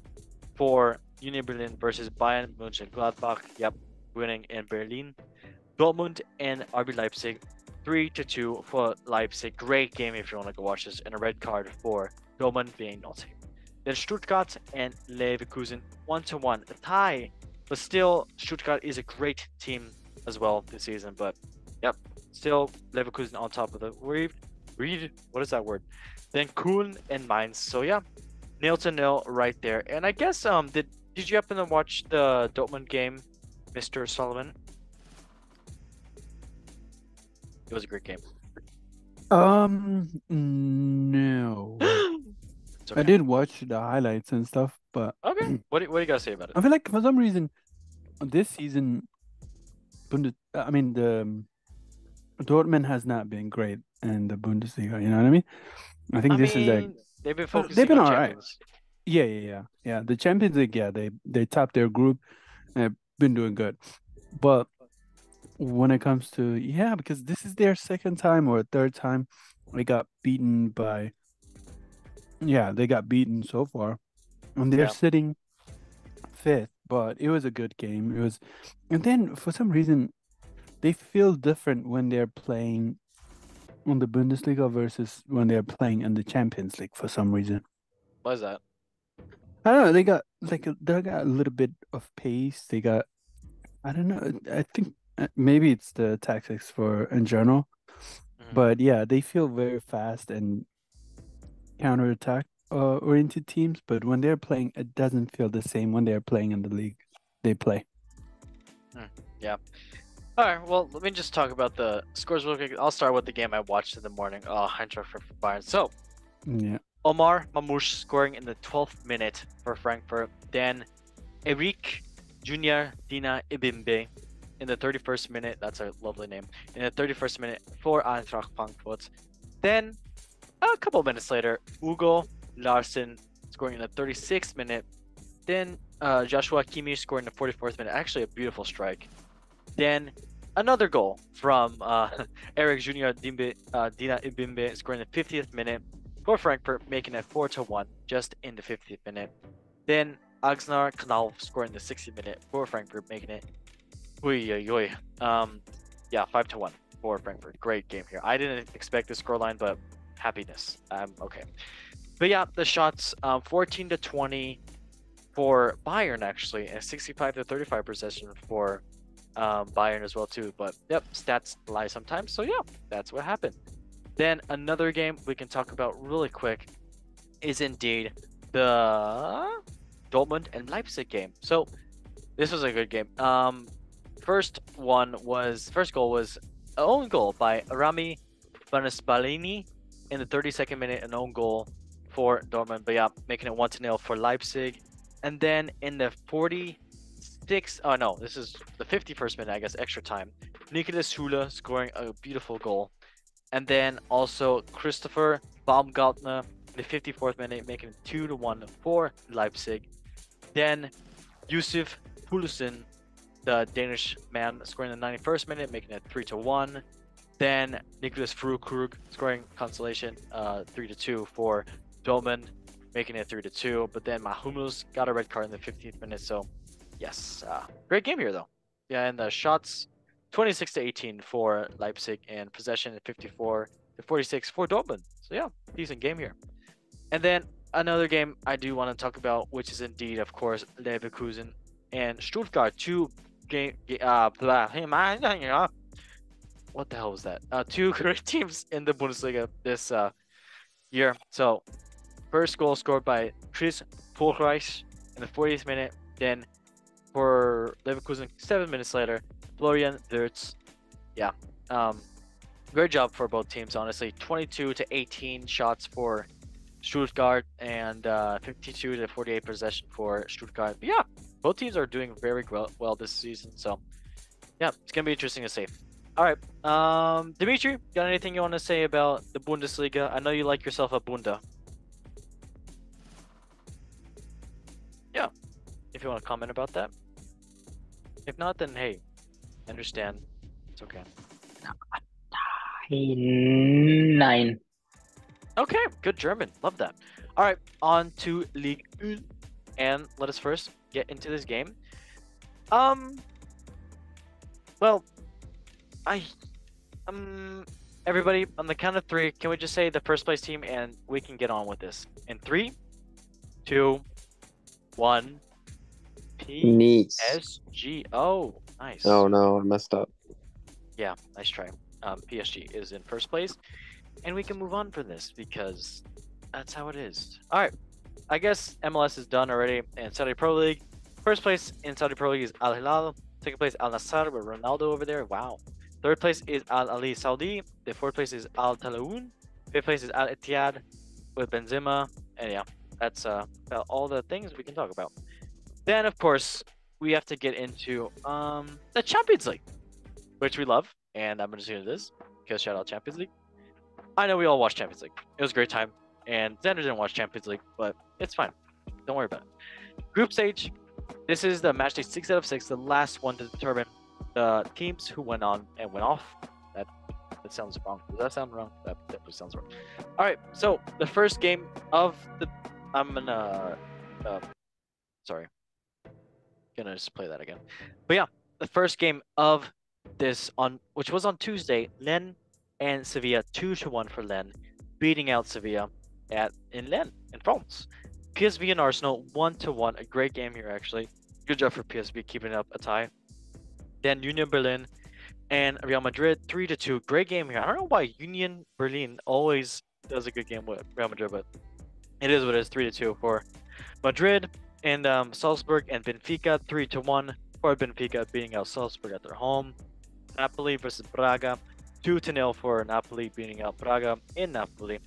for Union Berlin versus Bayern Mönchengladbach. Yep, winning in Berlin. Dortmund and RB Leipzig, 3-2 for Leipzig. Great game if you want to go watch this. And a red card for Dortmund being naughty. Then Stuttgart and Leverkusen, 1-1. A tie, but still Stuttgart is a great team as well this season. But yep, still Leverkusen on top of the read. What is that word? Then Köln and Mainz. So yeah, 0-0 right there. And I guess did you happen to watch the Dortmund game, Mr. Solomon? It was a great game. No. It's okay. I did watch the highlights and stuff, but Okay. What do you guys say about it? I feel like for some reason this season, Dortmund has not been great in the Bundesliga. You know what I mean? I think is like they've been focusing they've been on all right. Champions. Yeah. The Champions League, yeah, they topped their group. They've been doing good, but when it comes to because this is their second time or third time, they got beaten so far, and they're sitting 5th. But it was a good game. And then for some reason, they feel different when they're playing on the Bundesliga versus when they're playing in the Champions League for some reason. Why is that? I don't know. They got a little bit of pace. They got, I don't know. I think maybe it's the tactics in general, but yeah, they feel very fast and counterattack oriented teams. But when they're playing, it doesn't feel the same when they're playing in the league. They play. Yeah. All right, well, let me just talk about the scores real quick. I'll start with the game I watched in the morning. Eintracht for Bayern. So, yeah, Omar Mamouche scoring in the 12th minute for Frankfurt. Then, Eric Junior Dina Ibimbe in the 31st minute. That's a lovely name. In the 31st minute for Eintracht Frankfurt. Then, a couple of minutes later, Ugo Larsen scoring in the 36th minute. Then, Joshua Kimmich scoring in the 44th minute. Actually, a beautiful strike. Then another goal from Eric Junior Dina Ibimbe scoring in the 50th minute for Frankfurt, making it 4-1 just in the 50th minute. Then Agnar Knauf scoring in the 60th minute for Frankfurt, making it 5-1 for Frankfurt. Great game here. I didn't expect this scoreline, but happiness. Okay. But yeah, the shots 14-20 for Bayern actually, and 65-35 possession for Bayern as well too. But yep, stats lie sometimes. So yeah, that's what happened. Then another game we can talk about really quick is indeed the Dortmund and Leipzig game. So this was a good game. First goal was an own goal by Rami Banasbalini in the 32nd minute, an own goal for Dortmund. But yeah, making it 1-0 for Leipzig. And then in the 51st minute, I guess, extra time, Nicolas Hülle scoring a beautiful goal. And then also Christopher Baumgartner in the 54th minute, making it 2-1 for Leipzig. Then Yusuf Poulsen, the Danish man, scoring in the 91st minute, making it 3-1. Then Nicholas Füllkrug scoring consolation 3-2 for Dortmund, making it 3-2. But then Hummels got a red card in the 15th minute. So yes, great game here though. Yeah, and the shots 26-18 for Leipzig, and possession at 54-46 for Dortmund. So yeah, decent game here. And then another game I do want to talk about, which is indeed, of course, Leverkusen and Stuttgart. What the hell was that? Two great teams in the Bundesliga this year. So first goal scored by Chris Pulchreich in the 40th minute. Then for Leverkusen, 7 minutes later, Florian Wirtz. Yeah, great job for both teams, honestly. 22-18 shots for Stuttgart and 52-48 possession for Stuttgart. But yeah, both teams are doing very well this season. So yeah, it's gonna be interesting to see. All right, Dimitri, got anything you want to say about the Bundesliga? I know you like yourself a Bunda. Yeah, if you want to comment about that. If not, then hey, understand. It's okay. 9. Okay, good German. Love that. All right, on to Ligue 1. And let us first get into this game. Well, everybody, on the count of 3, can we just say the first place team and we can get on with this? In 3, 2, 1. Nice. PSG. Oh, nice. Oh no, I messed up. Yeah, nice try. PSG is in first place, and we can move on from this because that's how it is. All right, I guess MLS is done already. And Saudi Pro League, first place in Saudi Pro League is Al Hilal. Second place Al Nassr with Ronaldo over there. Wow. Third place is Al Ali Saudi. The fourth place is Al Talaoun. Fifth place is Al Ittihad with Benzema. And yeah, that's about all the things we can talk about. Then of course we have to get into the Champions League, which we love. And I'm just doing this because shout out Champions League. I know we all watched Champions League. It was a great time. And Xander didn't watch Champions League, but it's fine. Don't worry about it. Group stage. This is the match day 6 out of 6, the last one to determine the teams who went on and went off. That sounds wrong. Does that sound wrong? That definitely sounds wrong. All right. So the first game of the, I'm gonna, sorry, gonna just play that again. But yeah, the first game of this which was on Tuesday, Lens and Sevilla 2-1 for Lens, beating out Sevilla in Lens in France. PSV and Arsenal 1-1, a great game here actually. Good job for PSV keeping up a tie. Then Union Berlin and Real Madrid 3-2, great game here. I don't know why Union Berlin always does a good game with Real Madrid, but it is what it is. 3-2 for Madrid. And Salzburg and Benfica 3-1 for Benfica, beating out Salzburg at their home. Napoli versus Braga 2-0 for Napoli, beating out Braga in Napoli.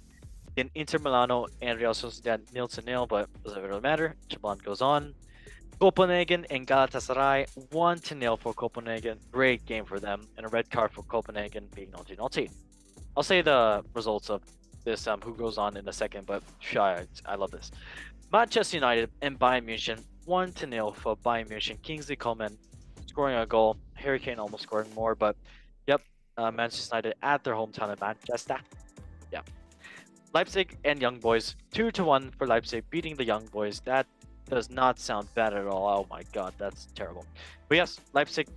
Then Inter Milano and Real Sociedad 0-0, but doesn't really matter. Chabon goes on. Copenhagen and Galatasaray 1-0 for Copenhagen. Great game for them, and a red card for Copenhagen, being 0-0. I'll say the results of this who goes on in a second, but I love this. Manchester United and Bayern Munich 1-0 for Bayern Munich. Kingsley Coman scoring a goal. Harry Kane almost scoring more, but yep, Manchester United at their hometown in Manchester. Yeah. Leipzig and Young Boys 2-1 for Leipzig, beating the Young Boys. That does not sound bad at all. Oh my god, that's terrible. But yes, Leipzig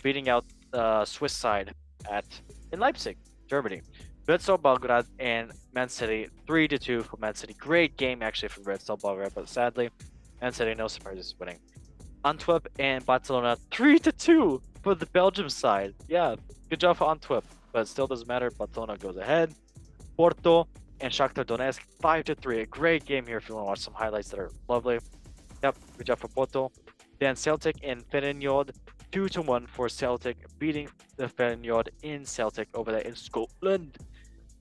beating out the Swiss side in Leipzig, Germany. Red Star Belgrade and Man City 3-2 for Man City. Great game actually for Red Star Belgrade, but sadly, Man City, no surprises, winning. Antwerp and Barcelona 3-2 for the Belgium side. Yeah, good job for Antwerp, but it still doesn't matter. Barcelona goes ahead. Porto and Shakhtar Donetsk 5-3. A great game here if you want to watch some highlights that are lovely. Yep, good job for Porto. Then Celtic and Feyenoord 2-1 for Celtic, beating the Feyenoord in Celtic over there in Scotland.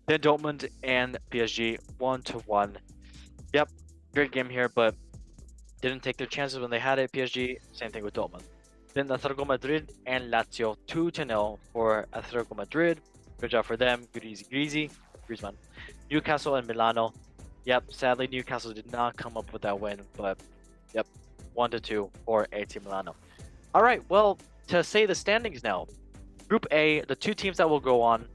Then Dortmund and PSG 1-1. Yep, great game here, but didn't take their chances when they had it. PSG, same thing with Dortmund. Then Atletico Madrid and Lazio 2-0 for Atletico Madrid. Good job for them. Griezmann. Newcastle and Milano. Yep, sadly Newcastle did not come up with that win, but yep, 1-2 for AC Milano. All right, well, to say the standings now. Group A, the two teams that will go on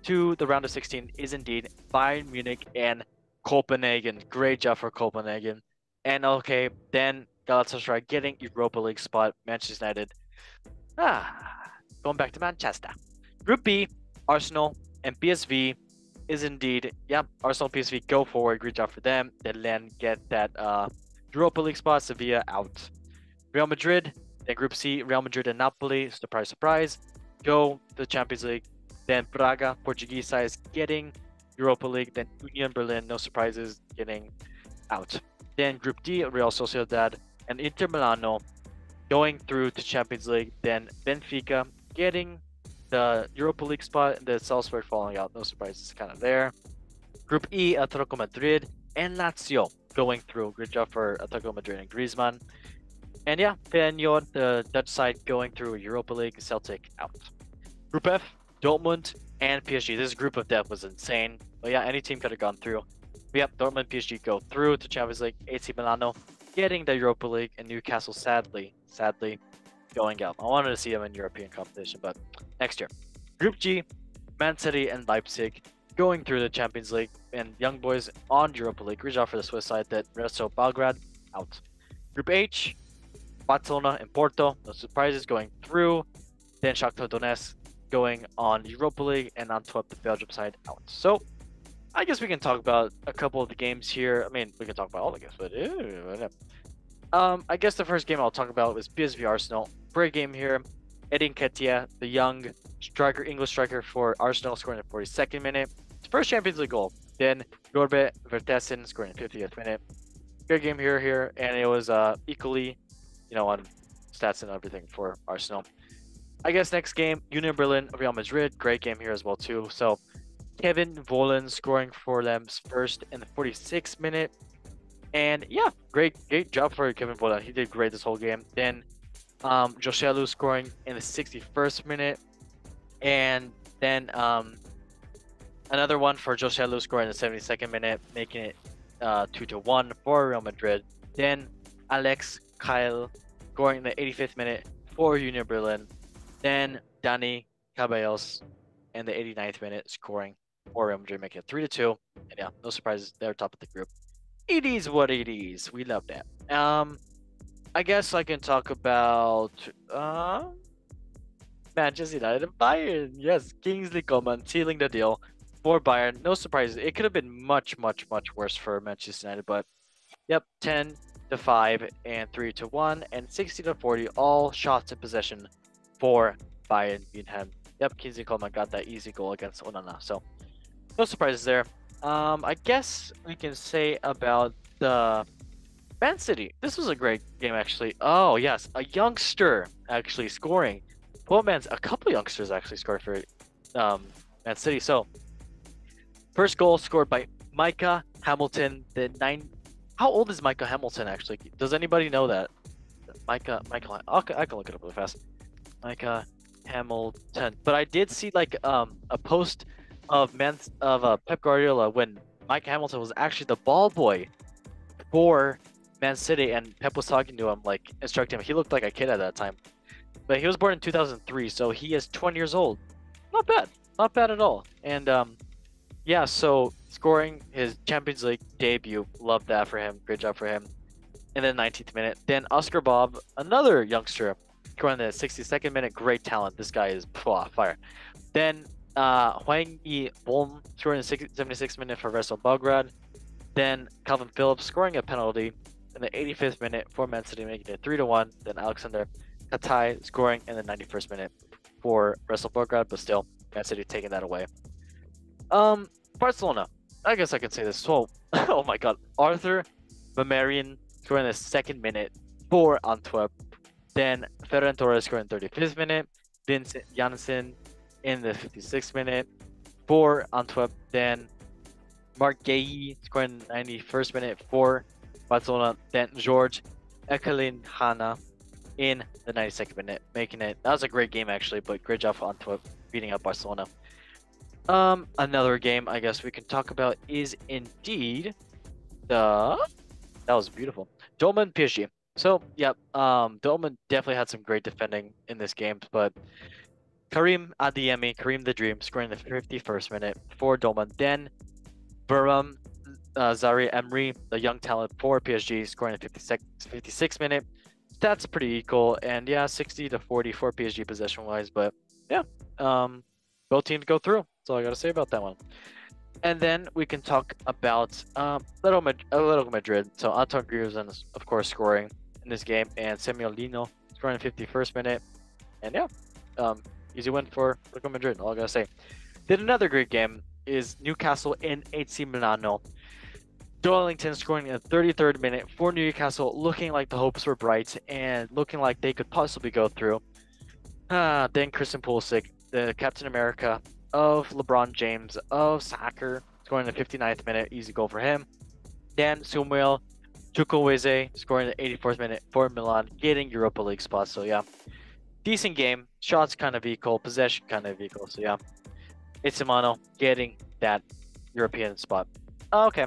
to the round of 16 is indeed Bayern Munich and Copenhagen. Great job for Copenhagen. And okay, then Galatasaray getting Europa League spot, Manchester United. But going back to Manchester. Group B, Arsenal and PSV is indeed, Arsenal PSV go forward. Great job for them. Then get that Europa League spot. Sevilla out. Real Madrid, then Group C, Real Madrid and Napoli, surprise, surprise, go to the Champions League. Then Braga, Portuguese side, is getting Europa League. Then Union Berlin, no surprises, getting out. Then Group D, Real Sociedad and Inter Milano going through to Champions League. Then Benfica getting the Europa League spot, and the Salzburg falling out. No surprises kind of there. Group E, Atletico Madrid and Lazio going through. Good job for Atletico Madrid and Griezmann. And yeah, Feyenoord, the Dutch side, going through Europa League. Celtic out. Group F, Dortmund and PSG. This group of death was insane. But yeah, any team could have gone through. But yeah, Dortmund, PSG go through to Champions League. AC Milano getting the Europa League, and Newcastle sadly going out. I wanted to see them in European competition, but next year. Group G, Man City and Leipzig going through the Champions League, and Young Boys on Europa League. Great job for the Swiss side. That Resto Belgrade out. Group H, Barcelona and Porto, no surprises, going through. Then Shakhtar Donetsk going on Europa League, and Antwerp, the Belgium side, out. So I guess we can talk about a couple of the games here. I mean, we can talk about all the games, but I guess the first game I'll talk about was PSV Arsenal. Great game here. Edin Ketia, the young striker, English striker for Arsenal, scoring in the 42nd minute. His first Champions League goal. Then Jorbe Vertessen scoring in the 50th minute. Good game here, and it was equally, on stats and everything for Arsenal. I guess next game, Union Berlin, Real Madrid. Great game here as well too. So Kevin Volland scoring for them first in the 46th minute. And yeah, great job for Kevin Volland. He did great this whole game. Then Joselu scoring in the 61st minute. And then another one for Joselu scoring in the 72nd minute, making it 2-1 for Real Madrid. Then Alex Kyle scoring in the 85th minute for Union Berlin. Then Dani Ceballos in the 89th minute scoring for Real Madrid, making it 3-2. And yeah, no surprises. They're top of the group. It is what it is. We love that. I guess I can talk about Manchester United and Bayern. Yes, Kingsley Coman sealing the deal for Bayern. No surprises. It could have been much, much, much worse for Manchester United, but yep, 10-5 and 3-1 and 60-40, all shots in possession for Bayern Munich. Yep, Kingsley Coman got that easy goal against Onana. So no surprises there. I guess we can say about the Man City. This was a great game, actually. Oh, yes. A youngster actually scoring. A couple youngsters actually scored for Man City. So, first goal scored by Micah Hamilton. How old is Micah Hamilton, actually? Does anybody know that? I can look it up really fast. Micah Hamilton. But I did see, a post of Pep Guardiola when Mike Hamilton was actually the ball boy for Man City, and Pep was talking to him, instructing him. He looked like a kid at that time, but he was born in 2003, so he is 20 years old. Not bad at all. And yeah, so scoring his Champions League debut, love that for him. Great job for him. In the 19th minute, then Oscar Bob, another youngster, scoring in the 62nd minute. Great talent. This guy is fire. Then Hwang Yi Bolm scoring in the 76th minute for Resto Belgrade. Then Calvin Phillips scoring a penalty in the 85th minute for Man City, making it 3-1. Then Alexander Katai scoring in the 91st minute for Resto Belgrade, but still Man City taking that away. Barcelona. I guess I can say this. So, oh my God, Arthur Mamarian scoring in the 2nd minute for Antwerp. Then Ferran Torres scoring in the 35th minute. Vincent Janssen in the 56th minute for Antwerp. Then Mark Guehi scoring in the 91st minute for Barcelona. Then George Ekelinhana in the 92nd minute, making it. That was a great game, actually, but great job for Antwerp beating up Barcelona. Another game I guess we can talk about is indeed that was beautiful. Dortmund PSG. So yeah, Dortmund definitely had some great defending in this game, but Karim Adeyemi, Karim the Dream, scoring in the 51st minute for Dortmund. Then Burham Zari Emery, the young talent for PSG, scoring in the 56th minute. That's pretty equal, and yeah, 60-40 for PSG possession-wise, but yeah, both teams go through. That's all I got to say about that one. And then we can talk about Atletico Madrid. So Anton Griezmann is, of course, scoring in this game, and Samuel Lino scoring in the 51st minute. And yeah, easy win for Atletico Madrid. All I gotta say. Then another great game is Newcastle and AC Milano. Darlington scoring in the 33rd minute for Newcastle, looking like the hopes were bright and looking like they could possibly go through. Then Christian Pulisic, the Captain America of LeBron James of soccer, scoring in the 59th minute, easy goal for him. Then Samuel Chukwueze scoring in the 84th minute for Milan, getting Europa League spots. So yeah, decent game. Shots kind of equal, possession kind of equal. So yeah, it's Milano getting that European spot. Okay.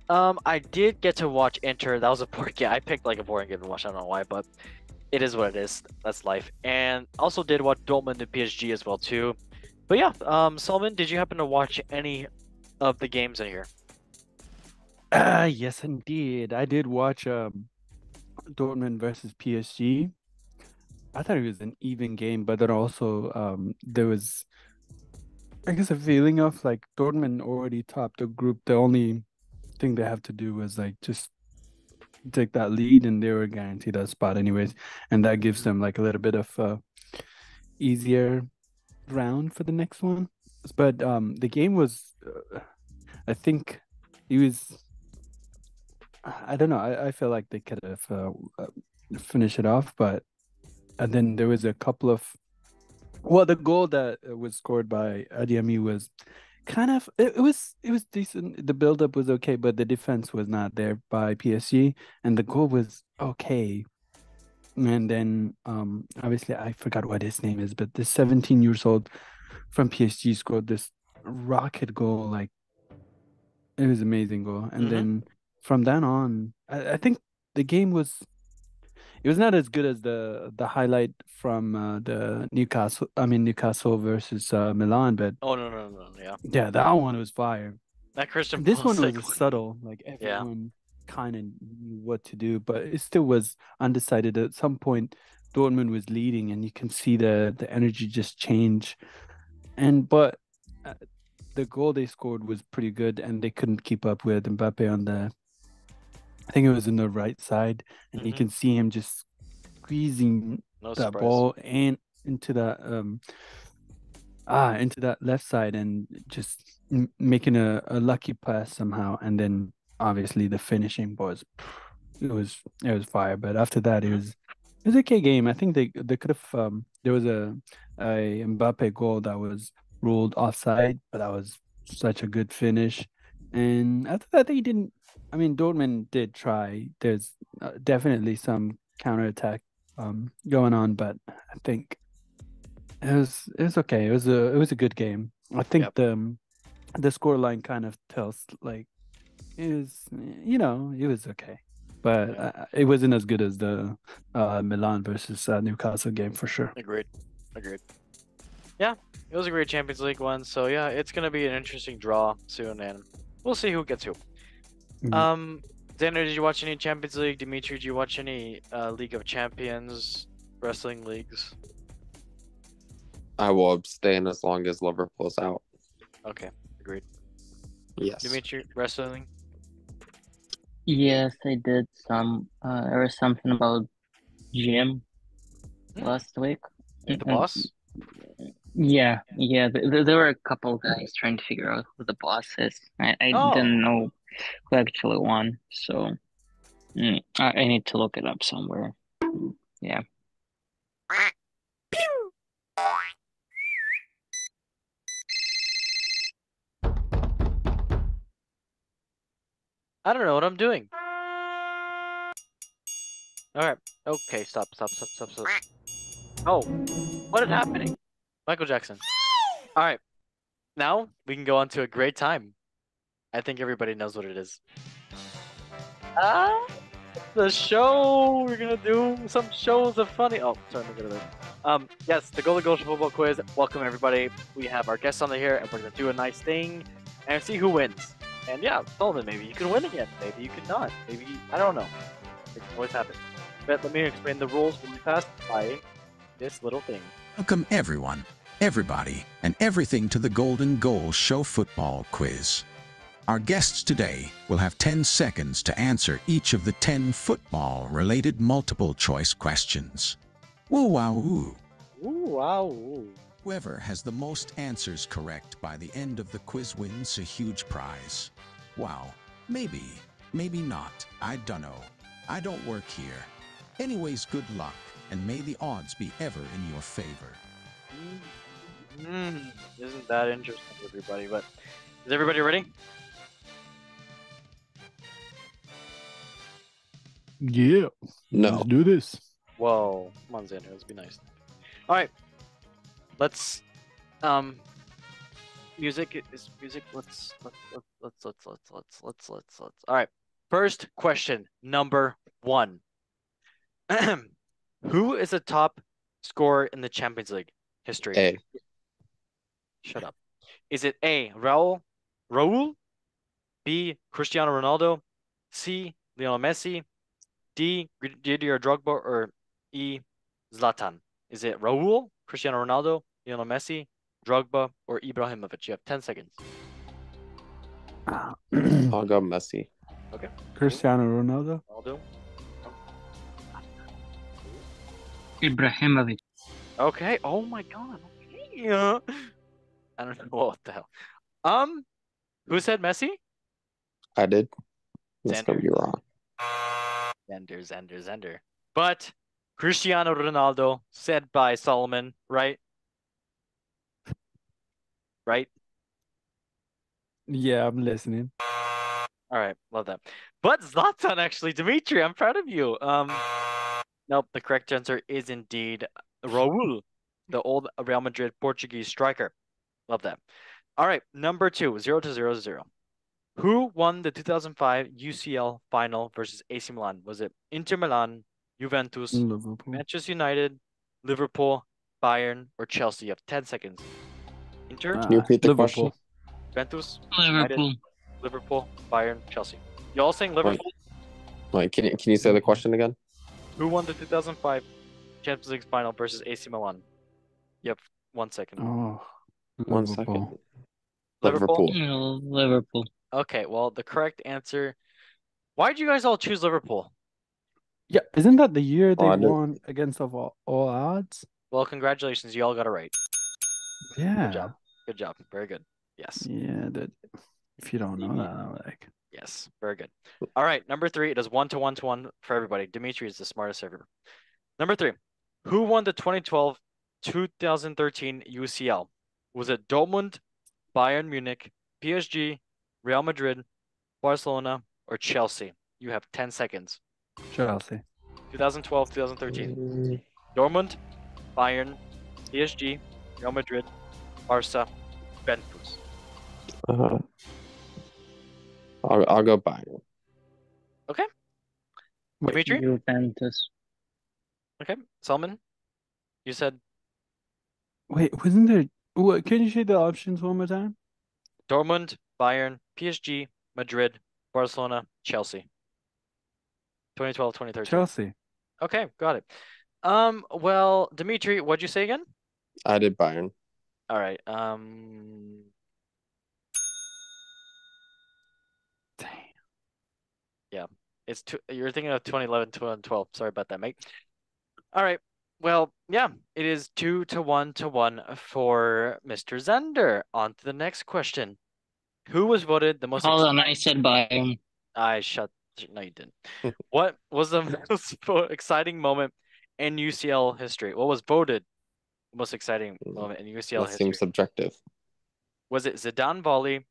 I did get to watch Inter. That was a boring game. I picked like a boring game to watch. I don't know why, but it is what it is. That's life. And also did watch Dortmund and PSG as well too. But yeah, Solomon, did you happen to watch any of the games in here? Yes, indeed. I did watch Dortmund versus PSG. I thought it was an even game, but then also there was, I guess, a feeling of like Dortmund already topped the group. The only thing they have to do was like just take that lead, and they were guaranteed a spot anyways, and that gives them like a little bit of easier round for the next one. But the game was, I think, it was. I don't know. I feel like they could have finished it off, but and then there was a couple of. Well, the goal that was scored by Adiami was kind of it was decent. The build-up was okay, but the defense was not there by PSG, and the goal was okay. And then obviously I forgot what his name is, but the 17 years old from PSG scored this rocket goal. Like, it was amazing goal. And then from then on, I think the game was, it was not as good as the highlight from the Newcastle versus Milan, but No, yeah. yeah, that one was fire. That Christian This one was Pulisic. subtle, like everyone kind of knew what to do, but it still was undecided. At some point, Dortmund was leading, and you can see the energy just change. But the goal they scored was pretty good, and they couldn't keep up with Mbappe on the. I think it was in the right side, and you can see him just squeezing that ball and into that into that left side, and just making a lucky pass somehow. And then obviously the finishing was it was fire. But after that, it was a okay game. I think they could have there was a Mbappe goal that was ruled offside, but that was such a good finish. And after that, they didn't. I mean, Dortmund did try. There's definitely some counterattack going on, but I think it was okay. It was a good game. I think the score line kind of tells like it was it was okay, but it wasn't as good as the Milan versus Newcastle game for sure. Agreed. Yeah, it was a great Champions League one. So yeah, it's gonna be an interesting draw soon, and we'll see who gets who. Xander, did you watch any Champions League? Dimitri, did you watch any League of Champions wrestling leagues? I will abstain as long as Liverpool's out. Okay, agreed. Yes. Dimitri, wrestling? Yes, I did some. There was something about gym last week. The boss? Yeah. There were a couple guys trying to figure out who the boss is. I didn't know who actually won, so I need to look it up somewhere. Yeah. I don't know what I'm doing. Alright. Okay, stop. Oh, what is happening? Michael Jackson. Alright. Now we can go on to a great time. I think everybody knows what it is. The show! We're gonna do some shows of funny. Oh, sorry, let me get it. Yes, the Golden Goal Football Quiz. Welcome everybody. We have our guests on here, and we're gonna do a nice thing and see who wins. And yeah, Sullivan, maybe you can win again. Maybe you could not. Maybe I don't know. It can always happen. But let me explain the rules really fast by this little thing. Welcome everyone. everybody, and everything to the Golden Goal Show football quiz. Our guests today will have 10 seconds to answer each of the 10 football-related multiple-choice questions. Woo wow woo. Ooh, wow. Ooh. Whoever has the most answers correct by the end of the quiz wins a huge prize. Wow, maybe not. I dunno. I don't work here. Anyways, good luck, and may the odds be ever in your favor. Isn't that interesting, everybody? But is everybody ready? Yeah. No. Let's do this. Whoa, come on, Xander, let's be nice. All right, let's music is music. Let's. All right, first question, number 1. Who is the top scorer in the Champions League history? A. Shut up. Is it A, Raul, B, Cristiano Ronaldo, C, Lionel Messi, D, Didier Drogba, or E, Zlatan? Is it Raul, Cristiano Ronaldo, Lionel Messi, Drogba, or Ibrahimovic? You have 10 seconds. I'll go Messi. Okay. Cristiano Ronaldo. Ronaldo. Ibrahimovic. Okay. Oh my God. Okay. I don't know what the hell. Who said Messi? I did. That's Xander. gonna be wrong. Xander. But Cristiano Ronaldo, said by Solomon, right? Right? Yeah, I'm listening. All right, love that. But Zlatan, actually, Dimitri, I'm proud of you. Nope, the correct answer is indeed Raul, the old Real Madrid Portuguese striker. Love that. All right, number 2, 0-0-0. Who won the 2005 UCL final versus AC Milan? Was it Inter Milan, Juventus, Liverpool. Manchester United, Liverpool, Bayern, or Chelsea? You have 10 seconds. Inter, Can you repeat the Liverpool. question? Juventus, Liverpool. United, Liverpool, Bayern, Chelsea. You all saying Liverpool? Wait, can you say the question again? Who won the 2005 Champions League final versus AC Milan? You have 1 second. Oh, One Liverpool. second. Liverpool? Liverpool. Liverpool. Okay, well, the correct answer. Why did you guys all choose Liverpool? Yeah, isn't that the year they I did- won against of all odds? Well, congratulations, you all got it right. Yeah. Good job. Good job. Very good. Yes. Yeah, that if you don't know that, I'm like, Yes. Very good. All right, number 3. It is 1-1 for everybody. Dimitri is the smartest ever. Number 3. Who won the 2012-2013 UCL? Was it Dortmund, Bayern Munich, PSG, Real Madrid, Barcelona, or Chelsea? You have 10 seconds. Chelsea. 2012-2013. Dortmund, Bayern, PSG, Real Madrid, Barca, Juventus. I'll go Bayern. Okay. Wait, Dimitri? Juventus. Okay. Salman? You said Wait, wasn't there? What? Can you say the options one more time? Dortmund, Bayern, PSG, Madrid, Barcelona, Chelsea. 2012-2013. Chelsea. Okay, got it. Well, Dimitri, what'd you say again? I did Bayern. All right. Damn. Yeah. You're thinking of 2011, 2012. Sorry about that, mate. All right. Well, yeah, it is 2-1 for Mr. Zender. On to the next question. Who was voted the most Hold on, I said Bayern. No, you didn't. What was the most exciting moment in UCL history? What was voted the most exciting moment in UCL That history? seems subjective. Was it Zidane volley,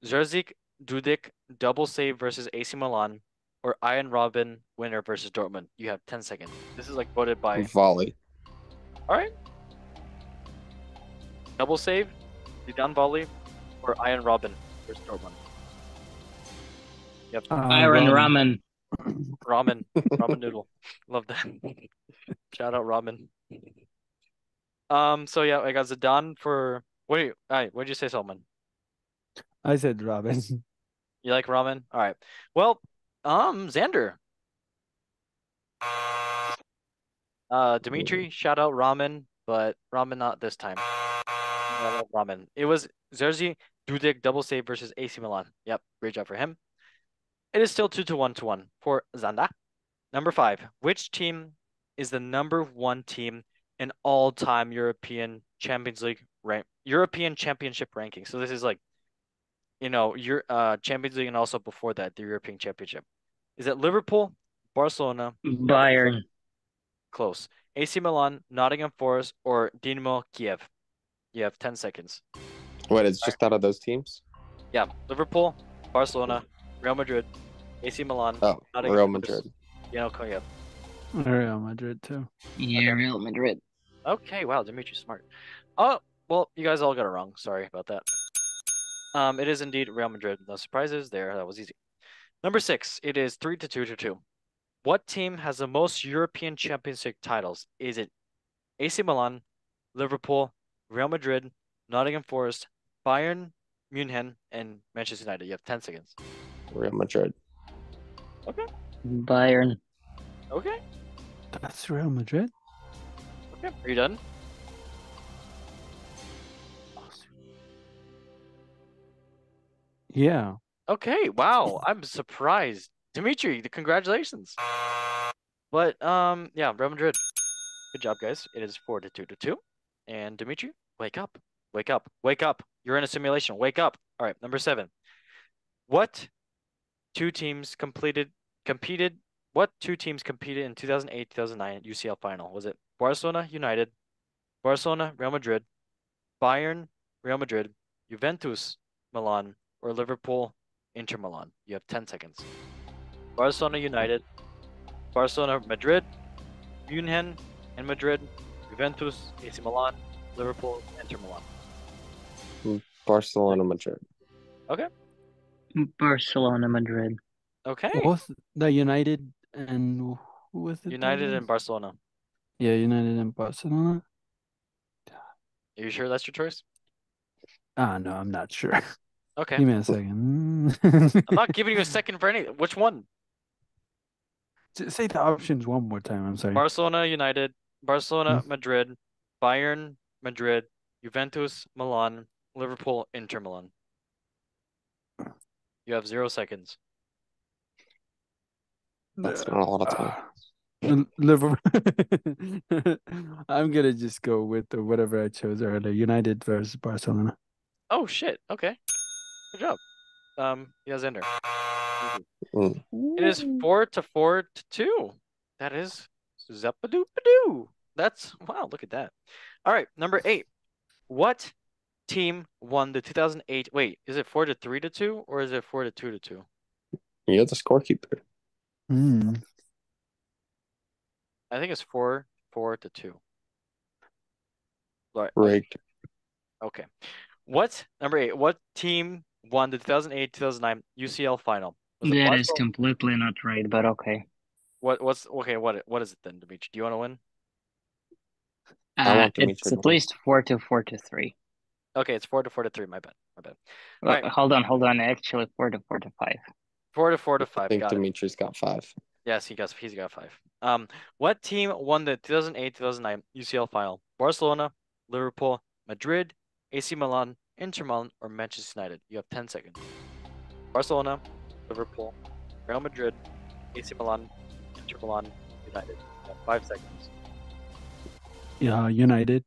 Zerzik Dudik double save versus AC Milan, or Ian Robin winner versus Dortmund? You have 10 seconds. This is like voted by. Volley. All right. Double save, Zidane volley, or Ian Robin versus Dortmund? Yep. Iron Ramen. Ramen noodle. Love that. Shout out ramen. So yeah, I got Zidane for. Wait, what'd you say, Salman? I said Robin. You like ramen? All right. Well, Xander. Dimitri, shout out ramen, but ramen not this time. Ramen. It was Zerzhi Dudek double save versus AC Milan. Yep, great job for him. It is still 2-1 for Zanda. Number 5. Which team is the number 1 team in all-time European Champions League European Championship ranking? So this is like, your Champions League and also before that, the European Championship. Is it Liverpool, Barcelona, Bayern. close, AC Milan, Nottingham Forest, or Dynamo Kiev? You have 10 seconds. Wait, it's just out of those teams? Yeah, Liverpool, Barcelona, Real Madrid, AC Milan, Oh, Nottingham Real Forest, Madrid. Dynamo Kiev. Real Madrid too. Yeah, Okay. Real Madrid. Okay, wow, Dimitri's smart. Oh, well, you guys all got it wrong. Sorry about that. It is indeed Real Madrid. No surprises there. That was easy. Number 6. It is 3-2. What team has the most European Champions League titles? Is it AC Milan, Liverpool, Real Madrid, Nottingham Forest, Bayern, Munich, and Manchester United? You have 10 seconds. Real Madrid. Okay. Bayern. Okay. That's Real Madrid. Okay. Are you done? Yeah. Okay. Wow. I'm surprised. Dimitri, congratulations. But yeah, Real Madrid. Good job, guys. It is 4-2. And Dimitri, wake up. Wake up. Wake up. You're in a simulation. Wake up. All right, number 7. What two teams competed in 2008-2009 UCL final? Was it Barcelona United, Barcelona Real Madrid, Bayern Real Madrid, Juventus Milan, or Liverpool Inter Milan? You have 10 seconds. Barcelona United, Barcelona Madrid, Munich and Madrid, Juventus, AC Milan, Liverpool, Inter Milan. Barcelona, Madrid. Okay. Barcelona, Madrid. Okay. What was the United and who was it? United and Barcelona. Yeah, United and Barcelona. Are you sure that's your choice? No, I'm not sure. Okay. Give me a second. I'm not giving you a second for any. Which one? Say the options one more time. I'm sorry. Barcelona United, Barcelona Madrid, Bayern Madrid, Juventus Milan, Liverpool Inter Milan. You have 0 seconds. That's not a lot of time. Liverpool. I'm gonna just go with whatever I chose earlier. United versus Barcelona. Oh shit. Okay. Good job. Yeah, Zender. It is 4-2. That is zap-a-doo-ba-doo. That's wow, look at that. All right, number 8. What team won the 2008? Wait, is it 4-3-2 or is it 4-2-2? You're the scorekeeper. I think it's 4-2. Rigged. Okay. Number 8? What team won the 2008-2009 UCL final? Was it That is Barcelona? completely not right, but okay. What is it then, Dimitri? Do you want to win? I want Dimitri It's to at win. least 4-3. Okay, it's 4-3. My bad. Well, Right. hold on. Actually, 4-5. 4-5. I think Got it. Dimitri's got 5. Yes, he's got 5. What team won the 2008-2009 UCL final? Barcelona, Liverpool, Madrid, AC Milan, Inter Milan, or Manchester United? You have 10 seconds. Barcelona, Liverpool, Real Madrid, AC Milan, Inter Milan, United. You have 5 seconds. Yeah, United.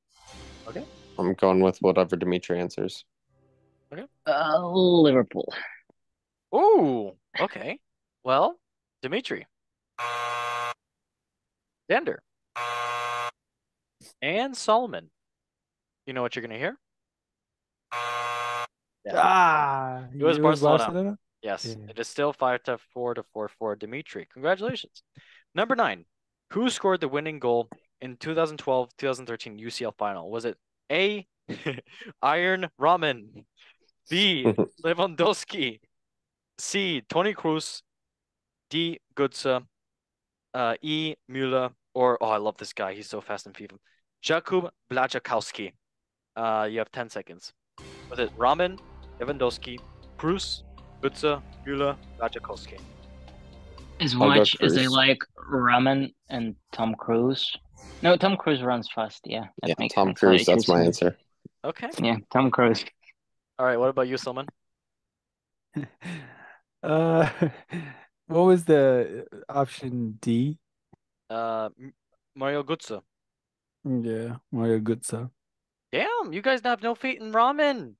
Okay. I'm going with whatever Dimitri answers. Liverpool. Ooh, okay. Well, Dimitri, Dander, and Solomon. You know what you're gonna hear? Yeah. It was Barcelona. Yes, Yeah. it is still 5-4 to 4-4. Dimitri, congratulations. Number 9. Who scored the winning goal in 2012-2013 UCL final? Was it A. Iron Ramen, B. Lewandowski, C. Tony Cruz, D. Götze, E. Müller, or I love this guy. He's so fast in FIFA. Jakub Blajakowski. You have 10 seconds. Was it Ramen, Lewandowski, Cruz, Götze, Müller, Blajakowski? As I'll go much as I Cruz. like ramen and Tom Cruise. No, Tom Cruise runs fast. Yeah, that Yeah, makes Tom sense. Cruise, I that's my choose him. answer. Okay. Yeah, Tom Cruise. All right. What about you, Salman? Uh, what was the option D? Mario Gutsu. Yeah, Mario Götze. Damn, you guys have no faith in Ramen.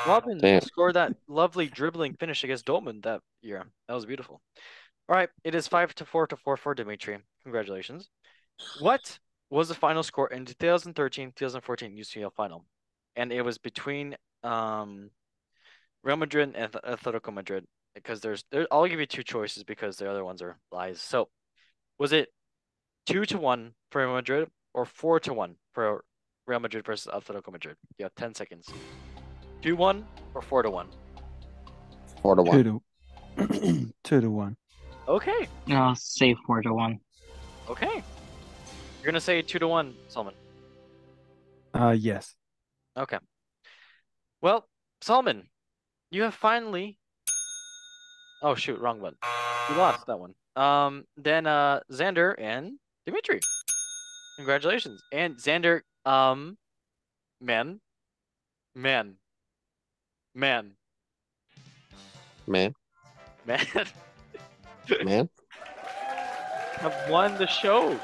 Robin Damn. scored that lovely dribbling finish against Dortmund that year. That was beautiful. All right, it is 5-4 for Dimitri. Congratulations. What was the final score in 2013-2014 UCL final? And it was between Real Madrid and Atletico Madrid because I'll give you two choices because the other ones are lies. So, was it 2-1 for Real Madrid or 4-1 for Real Madrid versus Atletico Madrid? You have 10 seconds. 2-1 or 4-1? 4-1. 2-1. Okay. I'll say 4-1. Okay. You're gonna say 2-1, Salman. Yes. Okay. Well, Salman, you have finally. Oh shoot, wrong one. You lost that one. Then Xander and Dimitri. Congratulations. And Xander, man, man, man, Man. man, Man. have won the show.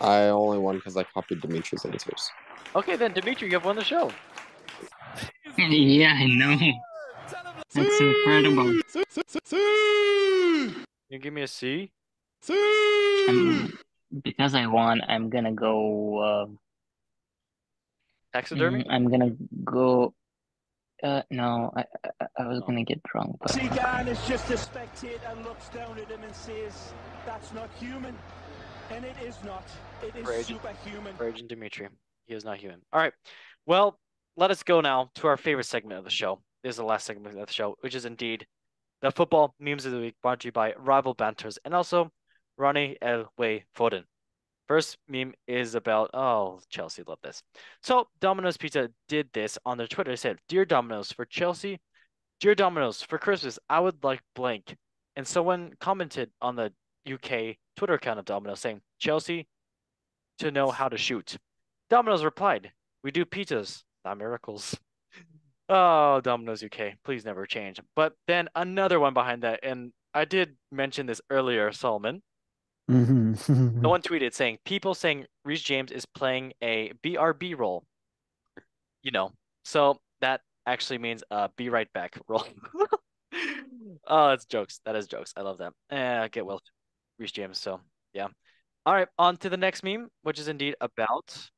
I only won because I copied Dimitri's answers. Okay, then Dimitri, you have won the show. Yeah, I know. That's incredible. You give me a C. Because I won, I'm gonna go. Taxidermy. I'm gonna go. No, I was Oh. gonna get drunk, but Zidane is just a spectator and looks down at him and says, "That's not human," and it is not. It is Rage. superhuman. For Agent Dimitri. He is not human. All right. Well, let us go now to our favorite segment of the show. This is the last segment of the show, which is indeed the football memes of the week, brought to you by Rival Banters and also Ronnie El Way Foden. First meme is about, Chelsea, love this. So Domino's Pizza did this on their Twitter. They said, "Dear Domino's, for Chelsea, dear Domino's, for Christmas, I would like blank." And someone commented on the UK Twitter account of Domino's saying, "Chelsea to know how to shoot." Domino's replied, "We do pizzas, not miracles." Oh, Domino's UK, please never change. But then another one behind that, and I did mention this earlier, Solomon. Mm-hmm. Someone tweeted saying, "People saying Reece James is playing a BRB role." So that actually means be right back role. Oh, that's jokes. That is jokes. I love that. Get well, Reece James. So yeah. All right, on to the next meme, which is indeed about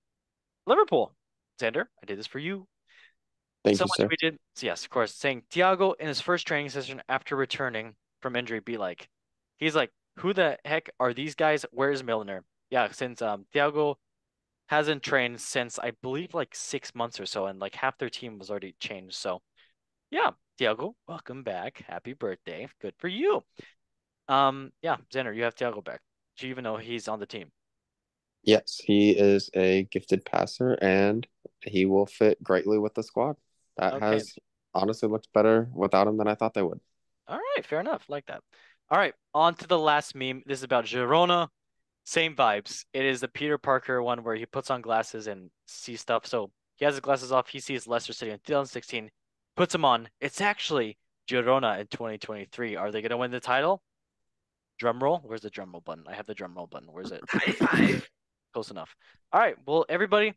Liverpool. Xander, I did this for you. Thank Someone you, sir. tweeted, yes, of course, saying Thiago in his first training session after returning from injury be like. He's like, "Who the heck are these guys? Where's Milner?" Yeah, since Thiago hasn't trained since I believe like 6 months or so, and like half their team was already changed. So yeah, Thiago, welcome back. Happy birthday. Good for you. Yeah, Xander, you have Thiago back. Do you even know he's on the team? Yes, he is a gifted passer, and he will fit greatly with the squad. That Okay. has honestly looked better without him than I thought they would. All right, fair enough. Like that. All right, on to the last meme. This is about Girona. Same vibes. It is the Peter Parker one where he puts on glasses and sees stuff. So he has his glasses off. He sees Leicester City in 2016, puts them on. It's actually Girona in 2023. Are they going to win the title? Drum roll. Where's the drum roll button? I have the drum roll button. Where's it? High five. Close enough. All right. Well, everybody,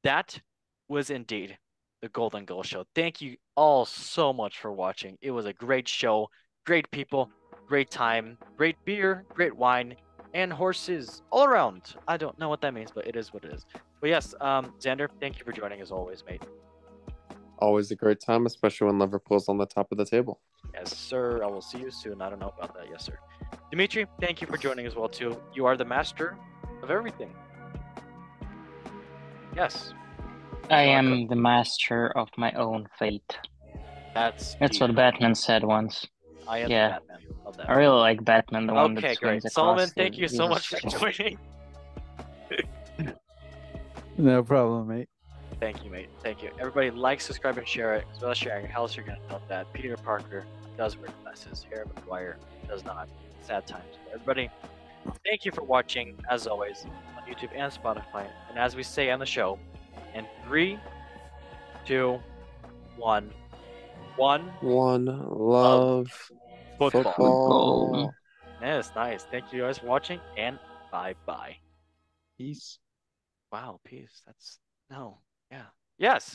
that was indeed the Golden Goal Show. Thank you all so much for watching. It was a great show, great people, great time, great beer, great wine, and horses all around. I don't know what that means, but it is what it is. But yes, Xander, thank you for joining as always, mate. Always a great time, especially when Liverpool's on the top of the table. Yes, sir. I will see you soon. I don't know about that. Yes, sir. Dimitri, thank you for joining as well, too. You are the master of everything. Yes. I am the master of my own fate. That's That's what Batman said once. I am Yeah. the Batman. Love that. I really like Batman, the one Okay, that great. swings Solomon, across. thank you so much for joining. No problem, mate. Thank you, mate. Thank you. Everybody, like, subscribe, and share it. As well as sharing. How else you're going to know that Peter Parker does wear glasses. Harry Maguire does not. Sad times. Everybody, Thank you for watching, as always, on YouTube and Spotify. And as we say on the show, in 3, 2, 1, one One love football. football. Yes, nice. Thank you guys for watching, and bye-bye. Peace. Wow, peace. That's no. Yeah. Yes.